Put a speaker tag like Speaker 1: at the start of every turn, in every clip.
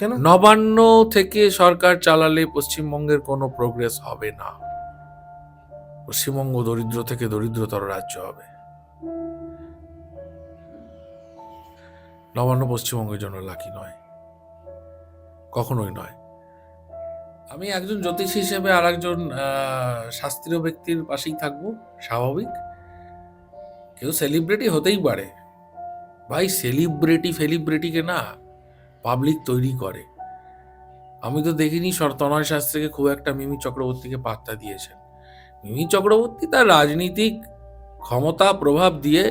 Speaker 1: কেন?
Speaker 2: নবান্ন থেকে সরকার চালালে পশ্চিমবঙ্গের কোনো প্রোগ্রেস হবে না। পশ্চিমবঙ্গ দরিদ্র থেকে দরিদ্রতর রাজ্য হবে। নবান্ন পশ্চিমবঙ্গের জন্য লাকি নয়, কখনোই নয়। আমি একজন জ্যোতিষী হিসেবে আর একজন শাস্ত্রীয় ব্যক্তির পাশেই থাকবো, স্বাভাবিক। কেউ সেলিব্রিটি হতেই পারে ভাই, ফেলিব্রিটিকে না পাবলিক তৈরি করে। আমি তো দেখিনি তনয় শাস্ত্রীকে খুব একটা মিমি চক্রবর্তীকে পাত্তা দিয়েছেন। মিমি চক্রবর্তী তার রাজনীতিক ক্ষমতা প্রভাব দিয়ে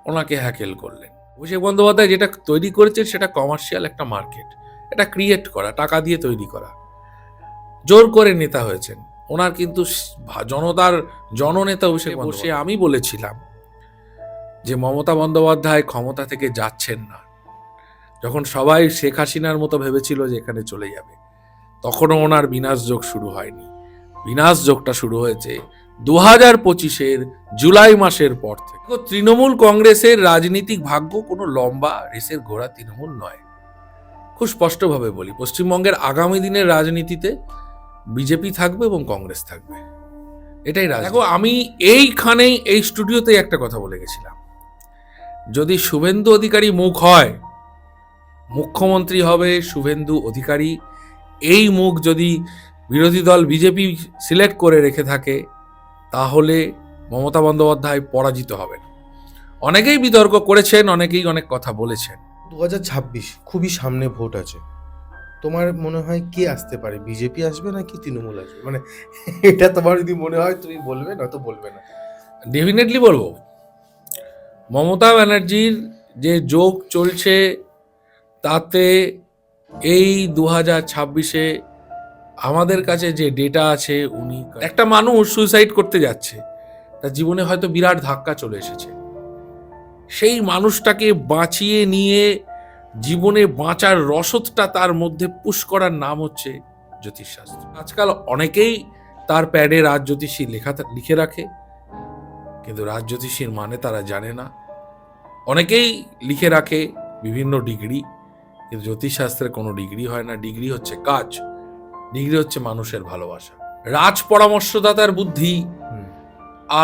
Speaker 2: ওনাকে হ্যাকেল করলেন। অভিষেক বন্দ্যোপাধ্যায় যেটা তৈরি করেছে সেটা কমার্শিয়াল একটা মার্কেট, এটা ক্রিয়েট করা, টাকা দিয়ে তৈরি করা, জোর করে নেতা হয়েছেন। ওনার কিন্তু জনতার জননেতা অভিষেক বসে আমি বলেছিলাম যে মমতা বন্দ্যোপাধ্যায় ক্ষমতা থেকে যাচ্ছেন না। যখন সবাই শেখ হাসিনার মতো ভেবেছিল যে এখানে চলে যাবে, তখনও ওনার বিনাশ যোগ শুরু হয়নি। বিনাশ যোগটা শুরু হয়েছে 2025-এর জুলাই মাসের পর থেকে। তৃণমূল কংগ্রেসের রাজনীতিক ভাগ্য কোনো লম্বা রেসের ঘোড়া তৃণমূল নয়। খুব স্পষ্টভাবে বলি, পশ্চিমবঙ্গের আগামী দিনের রাজনীতিতে বিজেপি থাকবে এবং কংগ্রেস থাকবে, এটাই দেখো। আমি এইখানেই এই স্টুডিওতেই একটা কথা বলে গেছিলাম, যদি শুভেন্দু অধিকারী মুখ হয়, মুখ্যমন্ত্রী হবে শুভেন্দু অধিকারী। এই মুখ যদি বিরোধী দল বিজেপি সিলেক্ট করে রেখে থাকে, তাহলে মমতা বন্দ্যোপাধ্যায় পরাজিত হবেন। অনেকেই বিতর্ক করেছেন, অনেকেই অনেক কথা বলেছেন।
Speaker 1: 2026 খুবই সামনে ভোট আছে। তোমার মনে হয় কে আসতে পারে? বিজেপি আসবে নাকি তৃণমূল আসবে? মানে এটা তোমার যদি মনে হয় তুমি বলবে, নয়তো বলবে না।
Speaker 2: ডেফিনেটলি বলবো, মমতা ব্যানার্জির যে যোগ চলছে তাতে এই 2026-এ আমাদের কাছে যে ডেটা আছে, উনি একটা মানুষ সুইসাইড করতে যাচ্ছে, তার জীবনে হয়তো বিরাট ধাক্কা চলে এসেছে, সেই মানুষটাকে বাঁচিয়ে নিয়ে জীবনে বাঁচার রসদটা তার মধ্যে পুশ করার নাম হচ্ছে জ্যোতিষশাস্ত্র। আজকাল অনেকেই তার প্যাডে রাজজ্যোতিষী লিখে রাখে, কিন্তু রাজজ্যোতিষীর মানে তারা জানে না। অনেকেই লিখে রাখে বিভিন্ন ডিগ্রি, কিন্তু জ্যোতিষশাস্ত্রের কোনো ডিগ্রি হয় না। ডিগ্রি হচ্ছে কাজ, ডিগ্রি হচ্ছে মানুষের ভালোবাসা। রাজ পরামর্শদাতার বুদ্ধি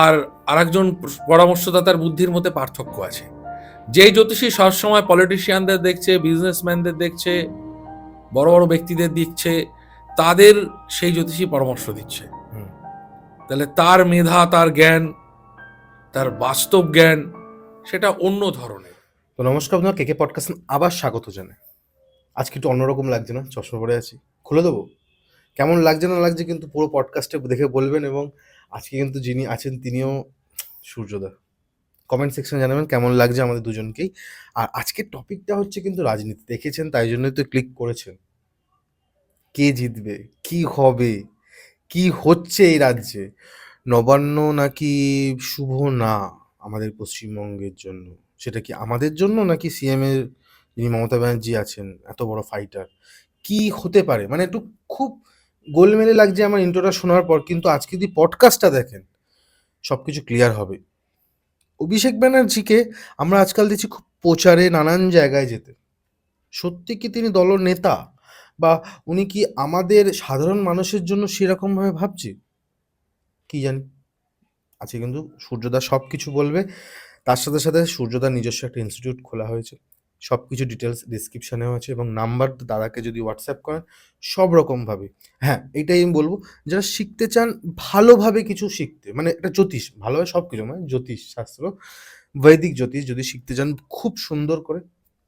Speaker 2: আর আরেকজন পরামর্শদাতার বুদ্ধির মধ্যে পার্থক্য আছে। যে জ্যোতিষী সবসময় পলিটিশিয়ানদের দেখছে, বিজনেসম্যানদের দেখছে, বড় বড় ব্যক্তিদের দিচ্ছে, তাদের সেই জ্যোতিষী পরামর্শ দিচ্ছে। তাহলে তার মেধা, তার জ্ঞান, তার বাস্তব জ্ঞান সেটা অন্য ধরনের।
Speaker 1: তো নমস্কার বন্ধুরা, কেকে পডকাস্ট আবার স্বাগত জানাই। আজকে একটু অন্যরকম লাগছে না? চশমা পরে আছি, খুলে দেবো? কেমন লাগছে না লাগছে কিন্তু পুরো পডকাস্টে দেখে বলবেন। এবং আজকে কিন্তু যিনি আছেন তিনিও সূর্যদা। কমেন্ট সেকশনে জানাবেন কেমন লাগছে আমাদের দুজনকেই। আর আজকের টপিকটা হচ্ছে কিন্তু রাজনীতি। দেখেছেন, তাই জন্যই তো ক্লিক করেছেন। কে জিতবে, কি হবে, কি হচ্ছে এই রাজ্যে? নবান্ন নাকি শুভ না আমাদের পশ্চিমবঙ্গের জন্য? সেটা কি আমাদের জন্য নাকি সিএম এর, যিনি মমতা ব্যানার্জি আছেন, এত বড় ফাইটার, কি হতে পারে? মানে একটু খুব গোলমেলে লাগছে আমার ইন্ট্রোটা শোনার পর, কিন্তু আজকে যদি পডকাস্টটা দেখেন সব কিছু ক্লিয়ার হবে। অভিষেক ব্যানার্জিকে আমরা আজকাল দেখছি খুব প্রচারে নানান জায়গায় যেতে। সত্যি কি তিনি দলনেতা, বা উনি কি আমাদের সাধারণ মানুষের জন্য সেরকমভাবে ভাবছে? কি জানি। আজকে কিন্তু সূর্যদা সব কিছু বলবে। তার সাথে সাথে সূর্যদার নিজস্ব একটা ইনস্টিটিউট খোলা হয়েছে, সব কিছু ডিটেলস ডিসক্রিপশানেও আছে, এবং নাম্বার দাদাকে যদি হোয়াটসঅ্যাপ করেন সব রকমভাবে। হ্যাঁ, এইটাই আমি বলবো, যারা শিখতে চান ভালোভাবে কিছু শিখতে, মানে এটা জ্যোতিষ ভালোভাবে সব কিছু, মানে জ্যোতিষ শাস্ত্র, বৈদিক জ্যোতিষ যদি শিখতে চান খুব সুন্দর করে,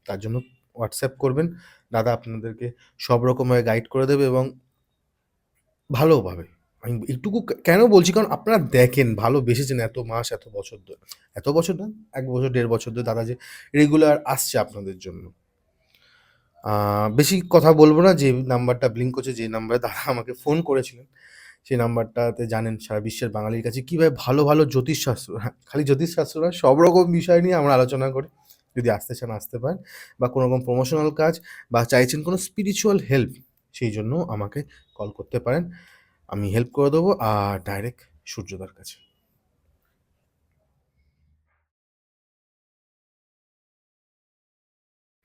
Speaker 1: তার জন্য হোয়াটসঅ্যাপ করবেন। দাদা আপনাদেরকে সব রকমভাবে গাইড করে দেবে, এবং ভালোভাবে। আমি এইটুকু কেন বলছি, কারণ আপনারা দেখেন, ভালোবেসেছেন এত মাস, এত বছর ধরে, এত বছর না, 1 বছর 1.5 বছর ধরে দাদা যে রেগুলার আসছে আপনাদের জন্য। বেশি কথা বলবো না। যে নাম্বারটা ব্লিঙ্ক করছে, যে নাম্বারে দাদা আমাকে ফোন করেছিলেন, সেই নাম্বারটাতে জানেন সারা বিশ্বের বাঙালির কাছে কীভাবে ভালো ভালো জ্যোতিষশাস্ত্র, হ্যাঁ খালি জ্যোতিষশাস্ত্র নয়, সব রকম বিষয় নিয়ে আমরা আলোচনা করি। যদি আসতে চান আসতে পারেন, বা কোনো রকম প্রমোশনাল কাজ, বা চাইছেন কোনো স্পিরিচুয়াল হেল্প, সেই জন্য আমাকে কল করতে পারেন, আমি হেল্প করে দেবো। আর ডাইরেক্ট সূর্যদার কাছে।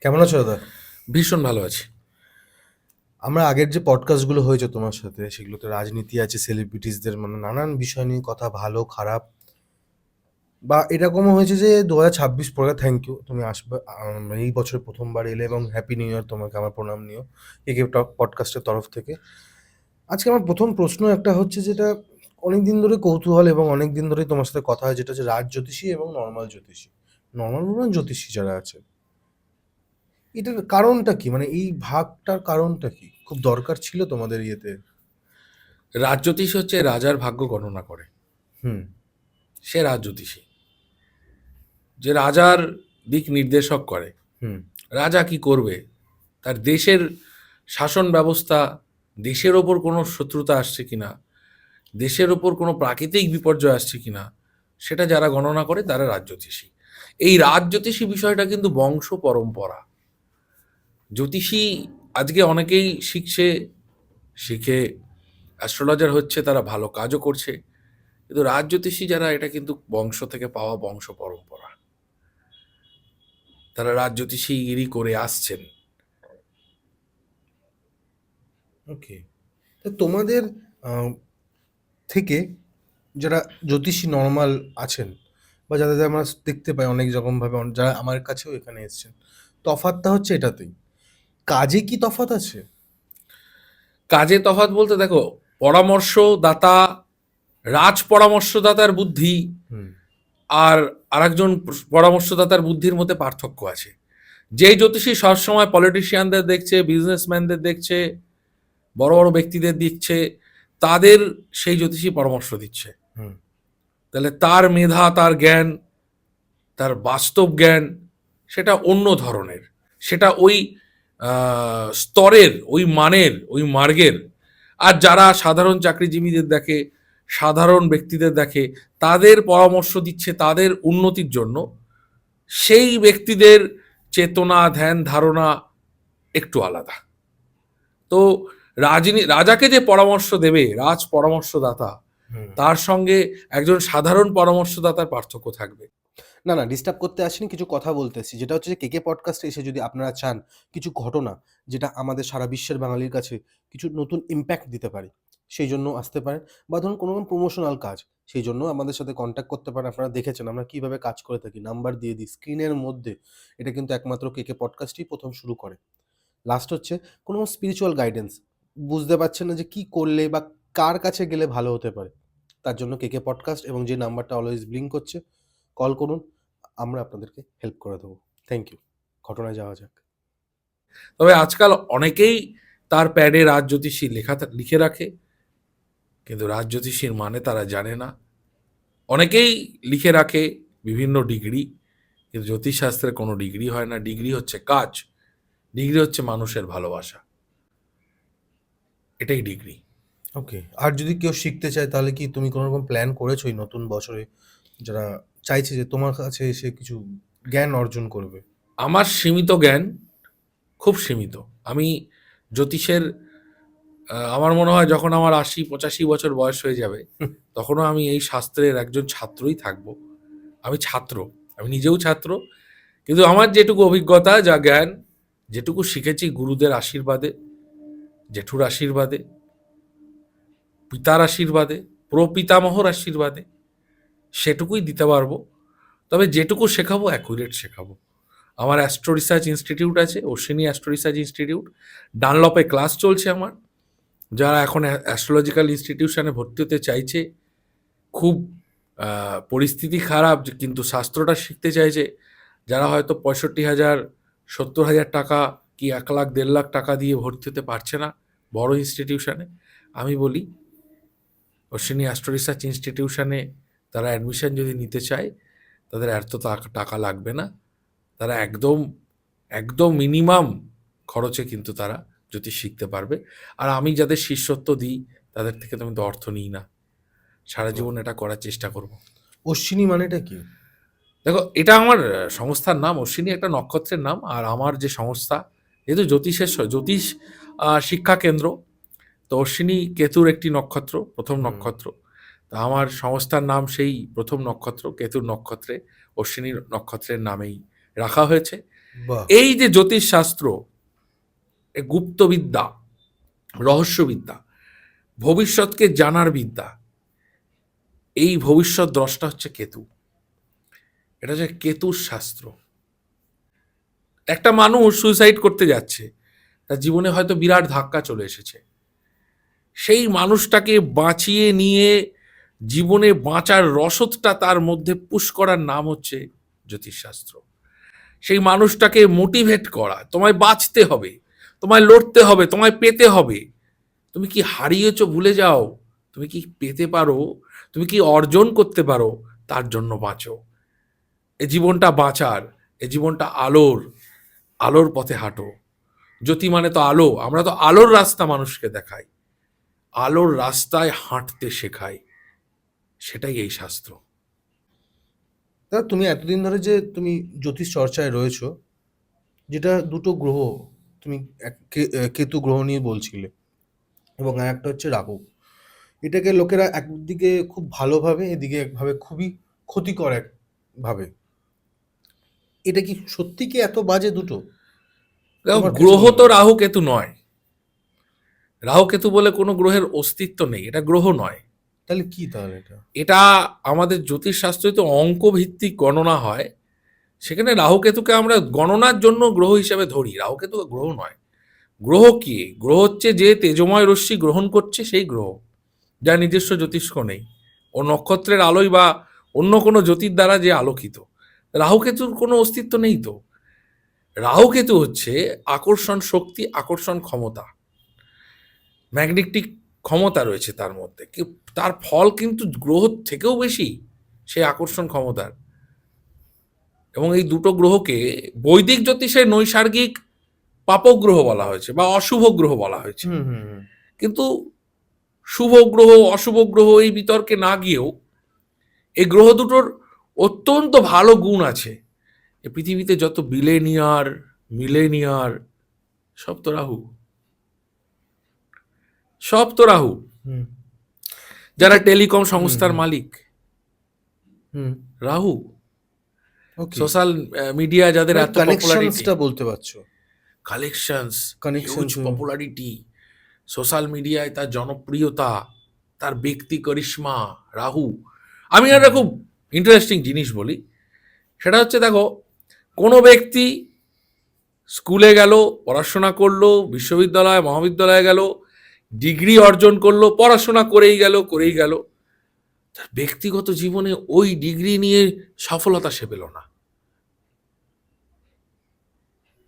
Speaker 1: কেমন আছো দাদা?
Speaker 2: ভীষণ ভালো আছি।
Speaker 1: আমরা আগের যে পডকাস্টগুলো হয়েছে তোমার সাথে, সেগুলোতে রাজনীতি আছে, সেলিব্রিটিসদের মানে নানান বিষয় নিয়ে কথা, ভালো খারাপ, বা এরকমও হয়েছে যে 2026 পরে, থ্যাংক ইউ, তুমি আসবে, এই বছর প্রথমবার এলে, এবং হ্যাপি নিউ ইয়ার তোমাকে, আমার প্রণাম নিও একে পডকাস্টের তরফ থেকে। আজকে আমার প্রথম প্রশ্ন একটা হচ্ছে, যেটা অনেকদিন ধরে কৌতূহল এবং অনেকদিন ধরেই তোমার সাথে কথা হয়, যেটা হচ্ছে রাজ জ্যোতিষী এবং নর্মাল জ্যোতিষী, নর্মাল জ্যোতিষী যারা আছে, এটার কারণটা কি? মানে এই ভাগটার কারণটা কি? খুব দরকার ছিল তোমাদের ইয়েতে?
Speaker 2: রাজজ্যোতিষ হচ্ছে রাজার ভাগ্য গণনা করে,
Speaker 1: হুম।
Speaker 2: সে রাজজ্যোতিষী, যে রাজার দিক নির্দেশক করে।
Speaker 1: হুম।
Speaker 2: রাজা কি করবে, তার দেশের শাসন ব্যবস্থা, দেশের ওপর কোনো শত্রুতা আসছে কিনা, দেশের ওপর কোনো প্রাকৃতিক বিপর্যয় আসছে কিনা, সেটা যারা গণনা করে তারা রাজজ্যোতিষী। এই রাজজ্যোতিষী বিষয়টা কিন্তু বংশ পরম্পরা। জ্যোতিষী আজকে অনেকেই শিখছে, শিখে অ্যাস্ট্রোলজার হচ্ছে, তারা ভালো কাজও করছে, কিন্তু রাজজ্যোতিষী যারা, এটা কিন্তু বংশ থেকে পাওয়া বংশ পরম্পরা, তারা রাজজ্যোতিষীগিরি করে আসছেন।
Speaker 1: ওকে। তো তোমাদের থেকে যারা জ্যোতিষী নর্মাল আছেন, বা যাদের আমরা দেখতে পাই অনেক রকমভাবে, যারা আমার কাছেও এখানে এসেছেন, তফাৎটা হচ্ছে এটাতেই। কাজে কি তফাৎ আছে?
Speaker 2: কাজে তফাৎ বলতে দেখো, পরামর্শদাতা, রাজ পরামর্শদাতার বুদ্ধি
Speaker 1: হুম।
Speaker 2: আর আরেকজন পরামর্শদাতার বুদ্ধির মধ্যে পার্থক্য আছে। যেই জ্যোতিষী সবসময় পলিটিশিয়ানদের দেখছে, বিজনেসম্যানদের দেখছে, বড় বড় ব্যক্তিদের দিচ্ছে, তাদের সেই জ্যোতিষী পরামর্শ দিচ্ছে,
Speaker 1: হুম।
Speaker 2: তাহলে তার মেধা, তার জ্ঞান, তার বাস্তব জ্ঞান সেটা অন্য ধরনের, সেটা ওই স্তরের, ওই মানের, ওই মার্গের। আর যারা সাধারণ চাকরিজীবীদের দেখে, সাধারণ ব্যক্তিদের দেখে, তাদের পরামর্শ দিচ্ছে তাদের উন্নতির জন্য, সেই ব্যক্তিদের চেতনা, ধ্যান, ধারণা একটু আলাদা। তো রাজাকে যে পরামর্শ দেবে রাজ পরামর্শদাতা,
Speaker 1: হুম।
Speaker 2: তার সঙ্গে একজন সাধারণ পরামর্শদাতার পার্থক্য থাকবে।
Speaker 1: না, না, ডিস্টার্ব করতে আসিনি, কিছু কথা বলতে এসেছি। যেটা হচ্ছে যে কেকে পডকাস্টে এসে যদি আপনারা চান কিছু ঘটনা, যেটা আমাদের সারা বিশ্বের বাঙালির কাছে কিছু নতুন ইমপ্যাক্ট দিতে পারে, সেই জন্য আসতে পারেন। বা ধরুন কোনো রকম প্রমোশনাল কাজ, সেই জন্য আমাদের সাথে কন্ট্যাক্ট করতে পারেন। আপনারা দেখেছেন আমরা কীভাবে কাজ করে থাকি, নাম্বার দিয়ে দিই স্ক্রিনের মধ্যে। এটা কিন্তু একমাত্র কেকে পডকাস্টই প্রথম শুরু করে। লাস্ট হচ্ছে কোনো স্পিরিচুয়াল গাইডেন্স, বুঝতে পারছেন না যে কী করলে বা কার কাছে গেলে ভালো হতে পারে, তার জন্য কেকে পডকাস্ট, এবং যে নাম্বারটা অলওয়েজ ব্লিঙ্ক করছে, কল করুন, আমরা আপনাদেরকে হেল্প করে দেবো। Thank you. ঘটনায় যাওয়া যাক।
Speaker 2: তবে আজকাল অনেকেই তার প্যাডে রাজজ্যোতিষী লিখে রাখে, কিন্তু রাজজ্যোতিষীর মানে তারা জানে না। অনেকেই লিখে রাখে বিভিন্ন ডিগ্রি, কিন্তু জ্যোতিষশাস্ত্রের কোনো ডিগ্রি হয় না। ডিগ্রি হচ্ছে কাজ, ডিগ্রি হচ্ছে মানুষের ভালোবাসা, এটাই ডিগ্রি।
Speaker 1: ওকে। আর যদি কেউ শিখতে চায়, তাহলে কি তুমি কোনো রকম প্ল্যান করেছো এই নতুন বছরে, যারা চাইছে যে তোমার কাছে এসে কিছু জ্ঞান অর্জন করবে?
Speaker 2: আমার সীমিত জ্ঞান, খুব সীমিত। আমি জ্যোতিষের, আমার মনে হয় যখন আমার ৮০-৮৫ বছর বয়স হয়ে যাবে,
Speaker 1: হুম।
Speaker 2: তখনও আমি এই শাস্ত্রের একজন ছাত্রই থাকব। আমি ছাত্র, আমি নিজেও ছাত্র, কিন্তু আমার যেটুকু অভিজ্ঞতা, যা জ্ঞান, যেটুকু শিখেছি গুরুদের আশীর্বাদে, জেঠুর আশীর্বাদে, পিতার আশীর্বাদে, প্রপিতামহর আশীর্বাদে, সেটুকুই দিতে পারবো। তবে যেটুকু শেখাবো অ্যাকুরেট শেখাবো। আমার অ্যাস্ট্রো রিসার্চ ইনস্টিটিউট আছে, অশ্বিনী অ্যাস্ট্রো রিসার্চ ইনস্টিটিউট। ডানলপে ক্লাস চলছে আমার। যারা এখন অ্যাস্ট্রোলজিক্যাল ইনস্টিটিউশনে ভর্তি হতে চাইছে, খুব পরিস্থিতি খারাপ, কিন্তু শাস্ত্রটা শিখতে চাইছে, যারা হয়তো 65,000, 70,000 টাকা কি 1 লাখ, 1.5 লাখ টাকা দিয়ে ভর্তি হতে পারছে না বড় ইনস্টিটিউশনে, আমি বলি অশ্বিনী অ্যাস্ট্রো রিসার্চ ইনস্টিটিউশনে তারা অ্যাডমিশন যদি নিতে চায়, তাদের এত টাকা লাগবে না। তারা একদম একদম মিনিমাম খরচে কিন্তু তারা জ্যোতিষ শিখতে পারবে। আর আমি যাদের শিষ্যত্ব দিই, তাদের থেকে তো আমি তো অর্থ নিই না। সারা জীবন এটা করার চেষ্টা করব।
Speaker 1: অশ্বিনী মানেটা কি?
Speaker 2: দেখো, এটা আমার সংস্থার নাম। অশ্বিনী একটা নক্ষত্রের নাম। আর আমার যে সংস্থা, যেহেতু জ্যোতিষ শিক্ষা কেন্দ্র, তো অশ্বিনী কেতুর একটি নক্ষত্র, প্রথম
Speaker 1: হুম।
Speaker 2: নক্ষত্র। তা আমার সংস্থার নাম সেই প্রথম নক্ষত্র, কেতুর নক্ষত্রে, অশ্বিনী নক্ষত্রের নামেই রাখা হয়েছে।
Speaker 1: বাহ।
Speaker 2: এই যে জ্যোতিষশাস্ত্র, এ গুপ্তবিদ্যা, রহস্যবিদ্যা, ভবিষ্যৎকে জানার বিদ্যা। এই ভবিষ্যৎ দ্রষ্টা হচ্ছে কেতু। এটা হচ্ছে কেতুর শাস্ত্র। একটা মানুষ সুইসাইড করতে যাচ্ছে, তার জীবনে হয়তো বিরাট ধাক্কা চলে এসেছে, সেই মানুষটাকে বাঁচিয়ে নিয়ে জীবনে বাঁচার রসদটা তার মধ্যে পুশ করার নাম হচ্ছে জ্যোতিষশাস্ত্র। সেই মানুষটাকে মোটিভেট করা, তোমায় বাঁচতে হবে, তোমায় লড়তে হবে, তোমায় পেতে হবে। তুমি কি হারিয়েছো ভুলে যাও, তুমি কি পেতে পারো, তুমি কি অর্জন করতে পারো, তার জন্য বাঁচো। এ জীবনটা বাঁচার, এ জীবনটা আলোর, আলোর পথে হাঁটো। জ্যোতি মানে তো আলো, আমরা তো আলোর রাস্তা মানুষকে দেখাই, আলোর রাস্তায় হাঁটতে শেখাই, সেটাই এই শাস্ত্র।
Speaker 1: দাদা, তুমি এতদিন ধরে যে তুমি জ্যোতিষ চর্চায় রয়েছো, যেটা দুটো গ্রহ, তুমি কেতু গ্রহ নিয়ে বলছিলে, এবং আর একটা হচ্ছে রাহু। এটাকে লোকেরা একদিকে খুব ভালোভাবে, এদিকে একভাবে খুবই ক্ষতিকর এক ভাবে। এটা কি সত্যি কি এত বাজে দুটো?
Speaker 2: দেখো,
Speaker 1: তোমার কাছে
Speaker 2: গ্রহ
Speaker 1: মনে
Speaker 2: তো
Speaker 1: হয়?
Speaker 2: রাহু কেতু নয়। রাহু কেতু বলে কোনো গ্রহের অস্তিত্ব নেই, এটা গ্রহ নয়।
Speaker 1: তাহলে কি তাহলে এটা?
Speaker 2: এটা আমাদের জ্যোতিষশাস্ত্রে তো অঙ্ক ভিত্তিক গণনা হয়, সেখানে রাহুকেতুকে আমরা গণনার জন্য গ্রহ হিসেবে ধরি। রাহুকেতু গ্রহ নয়। গ্রহ কি? গ্রহ হচ্ছে যে তেজময় রশ্মি গ্রহণ করছে সেই গ্রহ, যার নিজস্ব জ্যোতিষ্ক নেই, ও নক্ষত্রের আলোয় বা অন্য কোনো জ্যোতির দ্বারা যে আলোকিত। রাহুকেতুর কোনো অস্তিত্ব নেই তো। রাহুকেতু হচ্ছে আকর্ষণ শক্তি, আকর্ষণ ক্ষমতা, ম্যাগনেটিক ক্ষমতা রয়েছে তার মধ্যে। তার ফল কিন্তু গ্রহ থেকেও বেশি সেই আকর্ষণ ক্ষমতার। এবং এই দুটো গ্রহকে বৈদিক জ্যোতিষে নৈসর্গিক পাপগ্রহ বলা হয়েছে বা অশুভ গ্রহ বলা হয়েছে।
Speaker 1: হুম হুম হুম।
Speaker 2: কিন্তু শুভ গ্রহ অশুভ গ্রহ এই বিতর্কে না গিয়েও এই গ্রহ দুটোর অত্যন্ত ভালো গুণ আছে। এই পৃথিবীতে যত বিলেনিয়ার মিলেনিয়ার, সব তো রাহু, সব তো রাহু।
Speaker 1: হুম।
Speaker 2: যারা টেলিকম
Speaker 1: হুম
Speaker 2: সংস্থার
Speaker 1: হুম
Speaker 2: মালিক,
Speaker 1: হুম।
Speaker 2: রাহু।
Speaker 1: ওকে।
Speaker 2: সোশ্যাল মিডিয়া যাদের
Speaker 1: মানে
Speaker 2: এত পপুলারিটি,
Speaker 1: কানেকশনসটা বলতে পারছো?
Speaker 2: Collections, huge
Speaker 1: connections.
Speaker 2: Popularity, social মিডিয়ায় তার জনপ্রিয়তা, তার ব্যক্তি করিশ্মা, রাহু। আমি একটা খুব ইন্টারেস্টিং জিনিস বলি, সেটা হচ্ছে দেখো, কোনো ব্যক্তি স্কুলে গেল, পড়াশোনা করলো, বিশ্ববিদ্যালয় মহাবিদ্যালয়ে গেল, ডিগ্রি অর্জন করলো, পড়াশোনা করেই গেল, তার ব্যক্তিগত জীবনে ওই ডিগ্রি নিয়ে সফলতা সে পেল না।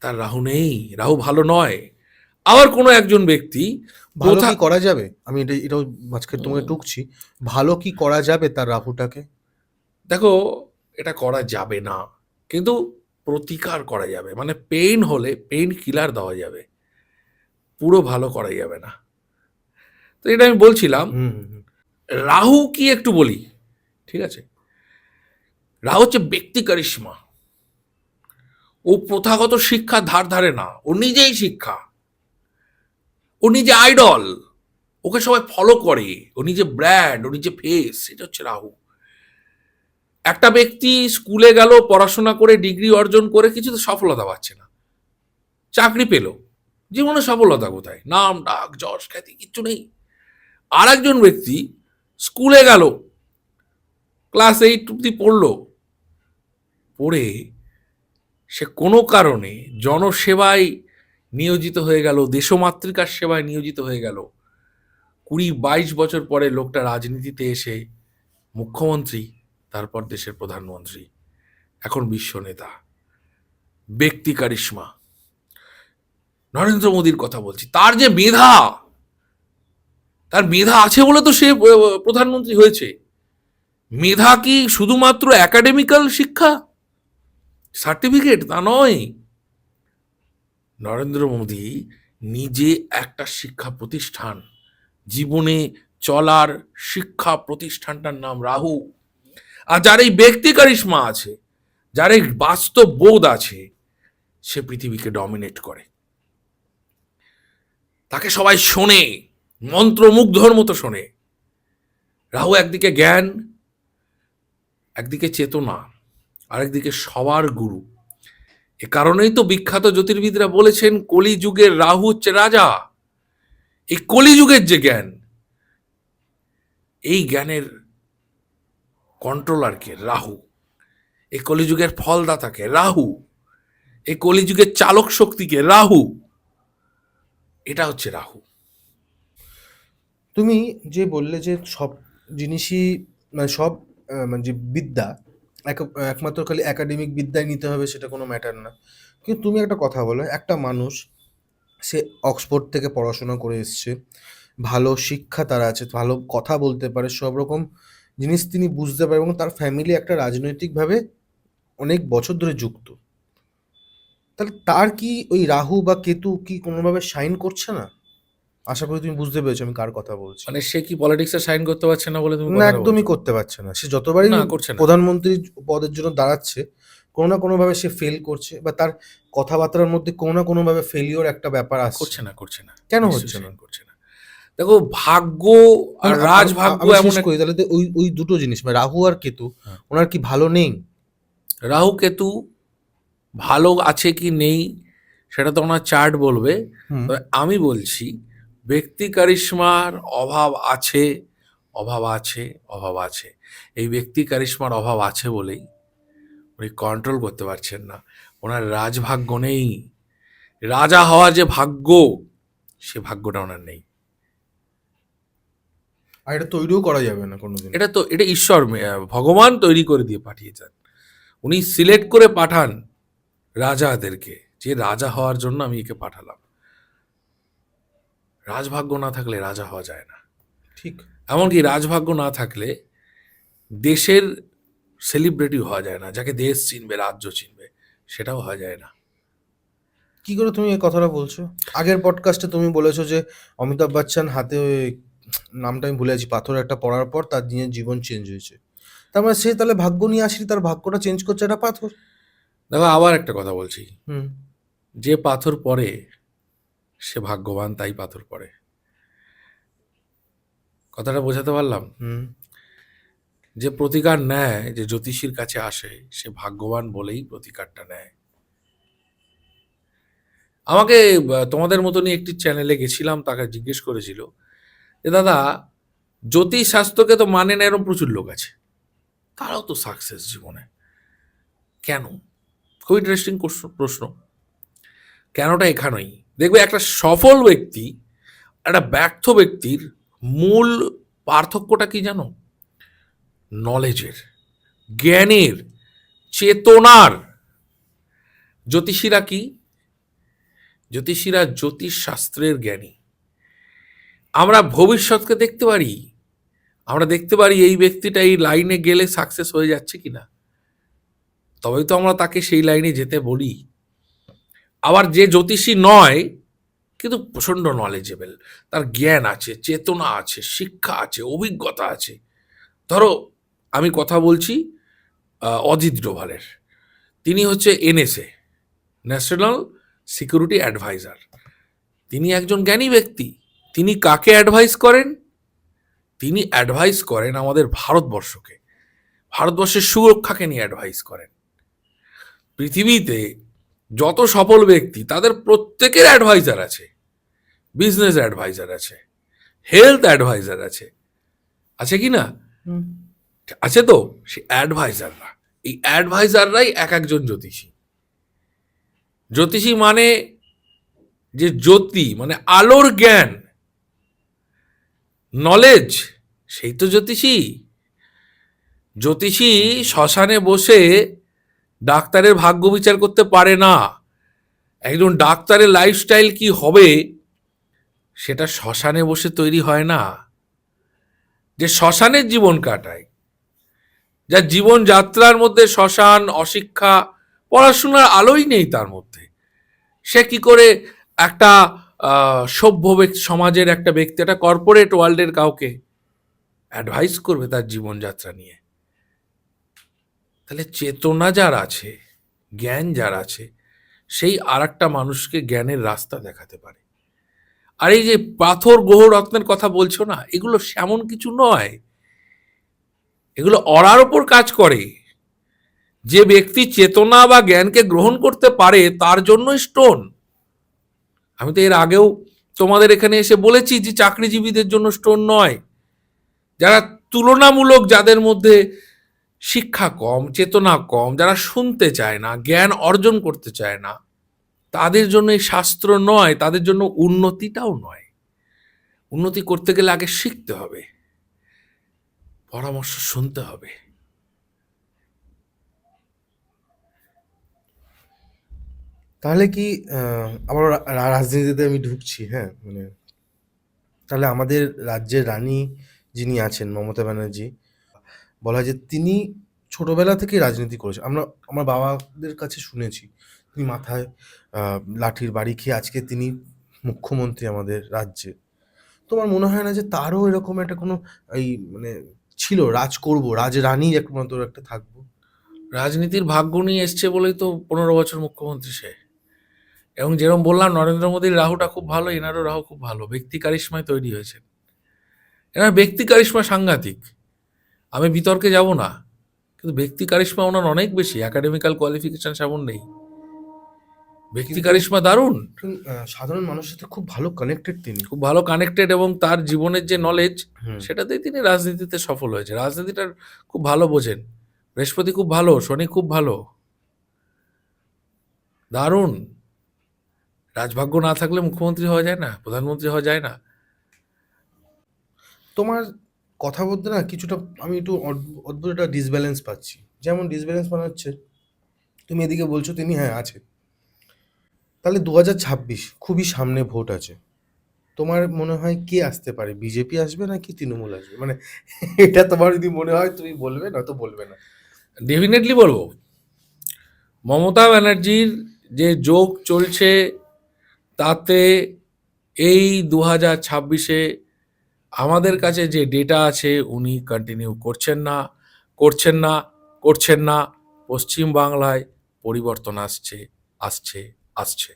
Speaker 2: তার রাহু নেই, রাহু ভালো নয়। আবার কোনো একজন ব্যক্তি
Speaker 1: ভালো
Speaker 2: প্রথা,
Speaker 1: কি করা যাবে? আমি এটাও মাঝখানে তোমাকে টুকছি। ভালো কি করা যাবে তার রাহুটাকে?
Speaker 2: দেখো, এটা করা যাবে না, কিন্তু প্রতিকার করা যাবে। মানে পেইন হলে পেইন কিলার দেওয়া যাবে, পুরো ভালো করা যাবে না। তো এটা আমি বলছিলাম,
Speaker 1: হুম হুম হুম।
Speaker 2: রাহু কি একটু বলি, ঠিক আছে? রাহু হচ্ছে ব্যক্তি কারিশমা। ও প্রথাগত শিক্ষা ধার ধারে না, ও নিজেই শিক্ষা, ও নিজে আইডল, ওকে সবাই ফলো করে, ও নিজে ব্র্যান্ড, ও নিজে ফেস। এটা হচ্ছে রাহু। একটা ব্যক্তি স্কুলে গেল, পড়াশোনা করে ডিগ্রি অর্জন করে কিছুতে সফলতা পাচ্ছে না, চাকরি পেল, জীবনে সফলতা কোথায়? নাম ডাক যশ খ্যাতি কিচ্ছু নেই। আর একজন ব্যক্তি স্কুলে গেল, ক্লাস 8 অব্দি পড়লো, পড়ে সে কোনো কারণে জনসেবায় নিয়োজিত হয়ে গেল, দেশমাতৃকার সেবায় নিয়োজিত হয়ে গেল। 20-22 বছর পরে লোকটা রাজনীতিতে এসে মুখ্যমন্ত্রী, তারপর দেশের প্রধানমন্ত্রী, এখন বিশ্ব নেতা, ব্যক্তি কারিশমা। নরেন্দ্র মোদীর কথা বলছি। তার যে মেধা, তার মেধা আছে বলে তো সে প্রধানমন্ত্রী হয়েছে। মেধা কি শুধুমাত্র একাডেমিক্যাল শিক্ষা, সার্টিফিকেট? তা নয়। নরেন্দ্র মোদী নিজে একটা শিক্ষা প্রতিষ্ঠান, জীবনে চলার শিক্ষা প্রতিষ্ঠানটার নাম রাহু। আর যার এই ব্যক্তি কারিশমা আছে, যার এই বাস্তব বোধ আছে, সে পৃথিবীকে ডমিনেট করে। তাকে সবাই শোনে, মন্ত্রমুগ্ধর মতো শোনে। রাহু একদিকে জ্ঞান, একদিকে চেতনা, আরেকদিকে সবার গুরু। এ কারণেই তো বিখ্যাত জ্যোতির্বিদরা বলেছেন কলিযুগের রাহু হচ্ছে রাজা। এই কলিযুগের যে জ্ঞান, এই জ্ঞানের কন্ট্রোলারকে রাহু, এই কলিযুগের ফলদাতাকে রাহু, এই কলিযুগের চালক শক্তিকে রাহু, এটা হচ্ছে রাহু।
Speaker 1: তুমি যে বললে যে সব জিনিসই মানে সব মানে যে বিদ্যা একমাত্র খালি একাডেমিক বিদ্যায় নিতে হবে সেটা কোনো ম্যাটার না। কিন্তু তুমি একটা কথা বলো, একটা মানুষ সে অক্সফোর্ড থেকে পড়াশোনা করে এসছে, ভালো শিক্ষা তার আছে, ভালো কথা বলতে পারে, সব রকম জিনিস তিনি বুঝতে পারে এবং তার ফ্যামিলি একটা রাজনৈতিকভাবে অনেক বছর ধরে যুক্ত। তাহলে তার কি ওই রাহু বা কেতু কি কোনোভাবে শাইন করছে না? আশা করি তুমি বুঝতে পেরেছো আমি কার কথা বলছি।
Speaker 2: মানে সে কি পলিটিক্সে সাইন করতে পারছে না বলে তুমি
Speaker 1: না,
Speaker 2: কথাটা
Speaker 1: একদমই
Speaker 2: বলছো?
Speaker 1: করতে পারছে না। সে যতবারই
Speaker 2: না, করছে না।
Speaker 1: প্রধানমন্ত্রী পদের জন্য দাঁড়াচ্ছে, কোনো না কোনোভাবে সে ফেল করছে বা তার কথাবার্তার মধ্যে কোনো না কোনোভাবে ফেলিওর একটা ব্যাপার আসছে।
Speaker 2: করছে না।
Speaker 1: কেন
Speaker 2: নিশ্চয়ই
Speaker 1: হচ্ছে না?
Speaker 2: sign করছে না। দেখো, ভাগ্য আর
Speaker 1: মানে
Speaker 2: রাজভাগ্য
Speaker 1: আমি
Speaker 2: এমন
Speaker 1: শেষ করি তাহলে তো ওই দুটো জিনিস মানে রাহু আর কেতু
Speaker 2: হ্যাঁ।
Speaker 1: ওনার কি ভালো নেই?
Speaker 2: রাহু কেতু ভালো আছে কি নেই সেটা তো ওনার চার্ট বলবে।
Speaker 1: হুম।
Speaker 2: তবে আমি বলছি ব্যক্তি কারিশমার অভাব আছে, অভাব আছে, অভাব আছে। এই ব্যক্তি কারিশমার অভাব আছে বলেই উনি কন্ট্রোল করতে পারছেন না। ওনার রাজভাগ্য নেই, রাজা হওয়ার যে ভাগ্য, সে ভাগ্যটা ওনার নেই।
Speaker 1: আর এটা তৈরিও করা যাবে না কোনোদিন।
Speaker 2: এটা ঈশ্বর, ভগবান তৈরি করে দিয়ে পাঠিয়েছেন। উনি সিলেক্ট করে পাঠান রাজাদেরকে, যে রাজা হওয়ার জন্য আমি একে পাঠালাম। রাজভাগ্য না থাকলে রাজা হওয়া যায় না।
Speaker 1: ঠিক।
Speaker 2: এমনকি রাজভাগ্য না থাকলে দেশের সেলিব্রিটি হওয়া যায় না, যাকে দেশ চিনবে, রাজ্য চিনবে, সেটাও হওয়া যায় না।
Speaker 1: কি করে তুমি এই কথাটা বলছো? আগের পডকাস্টে তুমি বলেছো যে অমিতাভ বচ্চন হাতে ওই নামটা আমি ভুলে আছি, পাথর একটা পড়ার পর তার দিনের জীবন চেঞ্জ হয়েছে। তার মানে সে তাহলে ভাগ্য নিয়ে আসি, তার ভাগ্যটা চেঞ্জ করছে একটা পাথর।
Speaker 2: দেখো, আবার একটা কথা বলছি,
Speaker 1: হুম।
Speaker 2: যে পাথর পড়ে সে ভাগ্যবান, তাই পাথর পড়ে। কথাটা বোঝাতে পারলাম?
Speaker 1: হুম।
Speaker 2: যে প্রতিকার নেয়, যে জ্যোতিষীর কাছে আসে, সে ভাগ্যবান বলেই প্রতিকারটা নেয়। আমাকে তোমাদের মতনই একটি চ্যানেলে গেছিলাম, তাকে জিজ্ঞেস করেছিল যে দাদা, জ্যোতিষ শাস্ত্রকে তো মানে না এরকম প্রচুর লোক আছে, তারাও তো সাকসেস জীবনে, কেন? খুব ইন্টারেস্টিং প্রশ্ন। কেনটা এখানেই দেখবে, একটা সফল ব্যক্তি একটা ব্যর্থ ব্যক্তির মূল পার্থক্যটা কি জানো? নলেজের, জ্ঞানের, চেতনার। জ্যোতিষীরা কি? জ্যোতিষীরা জ্যোতিষ শাস্ত্রের জ্ঞানী। আমরা ভবিষ্যৎকে দেখতে পারি, আমরা দেখতে পারি এই ব্যক্তিটা এই লাইনে গেলে সাকসেস হয়ে যাচ্ছে কিনা, তবেই তো আমরা তাকে সেই লাইনে যেতে বলি। আবার যে জ্যোতিষী নয় কিন্তু প্রচণ্ড নলেজেবল, তার জ্ঞান আছে, চেতনা আছে, শিক্ষা আছে, অভিজ্ঞতা আছে। ধরো, আমি কথা বলছি অজিত ডোভালের। তিনি হচ্ছে এনএসএ, ন্যাশনাল সিকিউরিটি অ্যাডভাইজার। তিনি একজন জ্ঞানী ব্যক্তি। তিনি কাকে অ্যাডভাইস করেন? তিনি অ্যাডভাইস করেন আমাদের ভারতবর্ষকে, ভারতবর্ষের সুরক্ষাকে নিয়ে অ্যাডভাইস করেন। পৃথিবীতে যত সফল ব্যক্তি তাদের প্রত্যেকের অ্যাডভাইজার আছে, বিজনেস অ্যাডভাইজার আছে, হেলথ অ্যাডভাইজার আছে, আছে কি না?
Speaker 1: হুম।
Speaker 2: আছে তো। সে অ্যাডভাইজাররা, এই অ্যাডভাইজাররাই এক একজন জ্যোতিষী। জ্যোতিষী মানে যে জ্যোতি মানে আলোর জ্ঞান, নলেজ, সেই তো জ্যোতিষী। জ্যোতিষী শ্মশানে বসে ডাক্তারের ভাগ্য বিচার করতে পারে না। একজন ডাক্তারের লাইফস্টাইল কি হবে সেটা শ্মশানে বসে তৈরি হয় না। যে শ্মশানের জীবন কাটায়, যার জীবনযাত্রার মধ্যে শ্মশান, অশিক্ষা, পড়াশোনার আলোই নেই তার মধ্যে, সে কি করে একটা সভ্য সমাজের একটা ব্যক্তি, একটা কর্পোরেট ওয়ার্ল্ডের কাউকে অ্যাডভাইস করবে তার জীবনযাত্রা নিয়ে? তাহলে চেতনা যার আছে, জ্ঞান যার আছে, সেই আর একটা মানুষকে জ্ঞানের রাস্তা দেখাতে পারে। আর এই যে পাথর গ্রহ রত্নের কথা বলছো না, এগুলো সেমন কিছু নয়, এগুলো অরার ওপর কাজ করে। যে ব্যক্তি চেতনা বা জ্ঞানকে গ্রহণ করতে পারে তার জন্য স্টোন। আমি তো এর আগেও তোমাদের এখানে এসে বলেছি যে চাকরিজীবীদের জন্য স্টোন নয়, যারা তুলনামূলক, যাদের মধ্যে শিক্ষা কম, চেতনা কম, যারা শুনতে চায় না, জ্ঞান অর্জন করতে চায় না, তাদের জন্য এই শাস্ত্র নয়, তাদের জন্য উন্নতিটাও নয়। উন্নতি করতে গেলে আগে শিখতে হবে, পরামর্শ শুনতে হবে।
Speaker 1: তাহলে কি আবার রাজনীতিতে আমি ঢুকছি, হ্যাঁ, মানে তাহলে আমাদের রাজ্যের রানী যিনি আছেন মমতা ব্যানার্জি, বলা হয় যে তিনি ছোটবেলা থেকেই রাজনীতি করেছেন। আমার বাবাদের কাছে শুনেছি তিনি মাথায় লাঠির বাড়ি খেয়ে আজকে তিনি মুখ্যমন্ত্রী আমাদের রাজ্যে। তোমার মনে হয় না যে তারও এরকম একটা কোনো এই মানে ছিল, রাজ করব, রাজরানী একমাত্র একটা থাকবো?
Speaker 2: রাজনীতির ভাগ্য নিয়ে এসছে বলেই তো 15 বছর মুখ্যমন্ত্রী সে। এবং যেরকম বললাম, নরেন্দ্র মোদীর রাহুটা খুব ভালো, এনারও রাহু খুব ভালো, ব্যক্তি কারিশমায় তৈরি হয়েছে। এনার ব্যক্তি কারিশমা সাংঘাতিক, আমি বিতর্কে যাব না, কিন্তু ব্যক্তি কারিশমা ওনার অনেক বেশি, একাডেমিক্যাল কোয়ালিফিকেশন সেমন নেই, ব্যক্তি
Speaker 1: কিন্তু
Speaker 2: কারিশমা দারুণ।
Speaker 1: সাধারণ মানুষের সাথে খুব ভালো কানেক্টেড তিনি।
Speaker 2: খুব ভালো কানেক্টেড, এবং তার জীবনের যে নলেজ,
Speaker 1: হুম।
Speaker 2: সেটাতেই তিনি রাজনীতিতে সফল হয়েছে। রাজনীতিটা খুব ভালো বোঝেন, বৃহস্পতি খুব ভালো, শনি খুব ভালো, দারুণ। রাজভাগ্য না থাকলে মুখ্যমন্ত্রী হওয়া যায় না, প্রধানমন্ত্রী হওয়া যায় না।
Speaker 1: তোমার কথা বলতে না কিছুটা আমি একটু অদ্ভুত একটা ডিসব্যালেন্স পাচ্ছি। যেমন ডিসব্যালেন্স মানে হচ্ছে তুমি এদিকে বলছো তিনি হ্যাঁ আছে, তাহলে 2026 খুবই সামনে ভোট আছে। তোমার মনে হয় কে আসতে পারে? বিজেপি আসবে নাকি তৃণমূল আসবে? মানে এটা তোমার যদি মনে হয় তুমি বলবে, নয়তো বলবে না।
Speaker 2: ডেফিনেটলি বলবো, মমতা ব্যানার্জির যে যোগ চলছে তাতে এই 2026-এ আমাদের কাছে যে ডেটা আছে, উনি কন্টিনিউ করছেন না, করছেন না, করছেন না। পশ্চিম বাংলায় পরিবর্তন আসছে, আসছে, আসছে।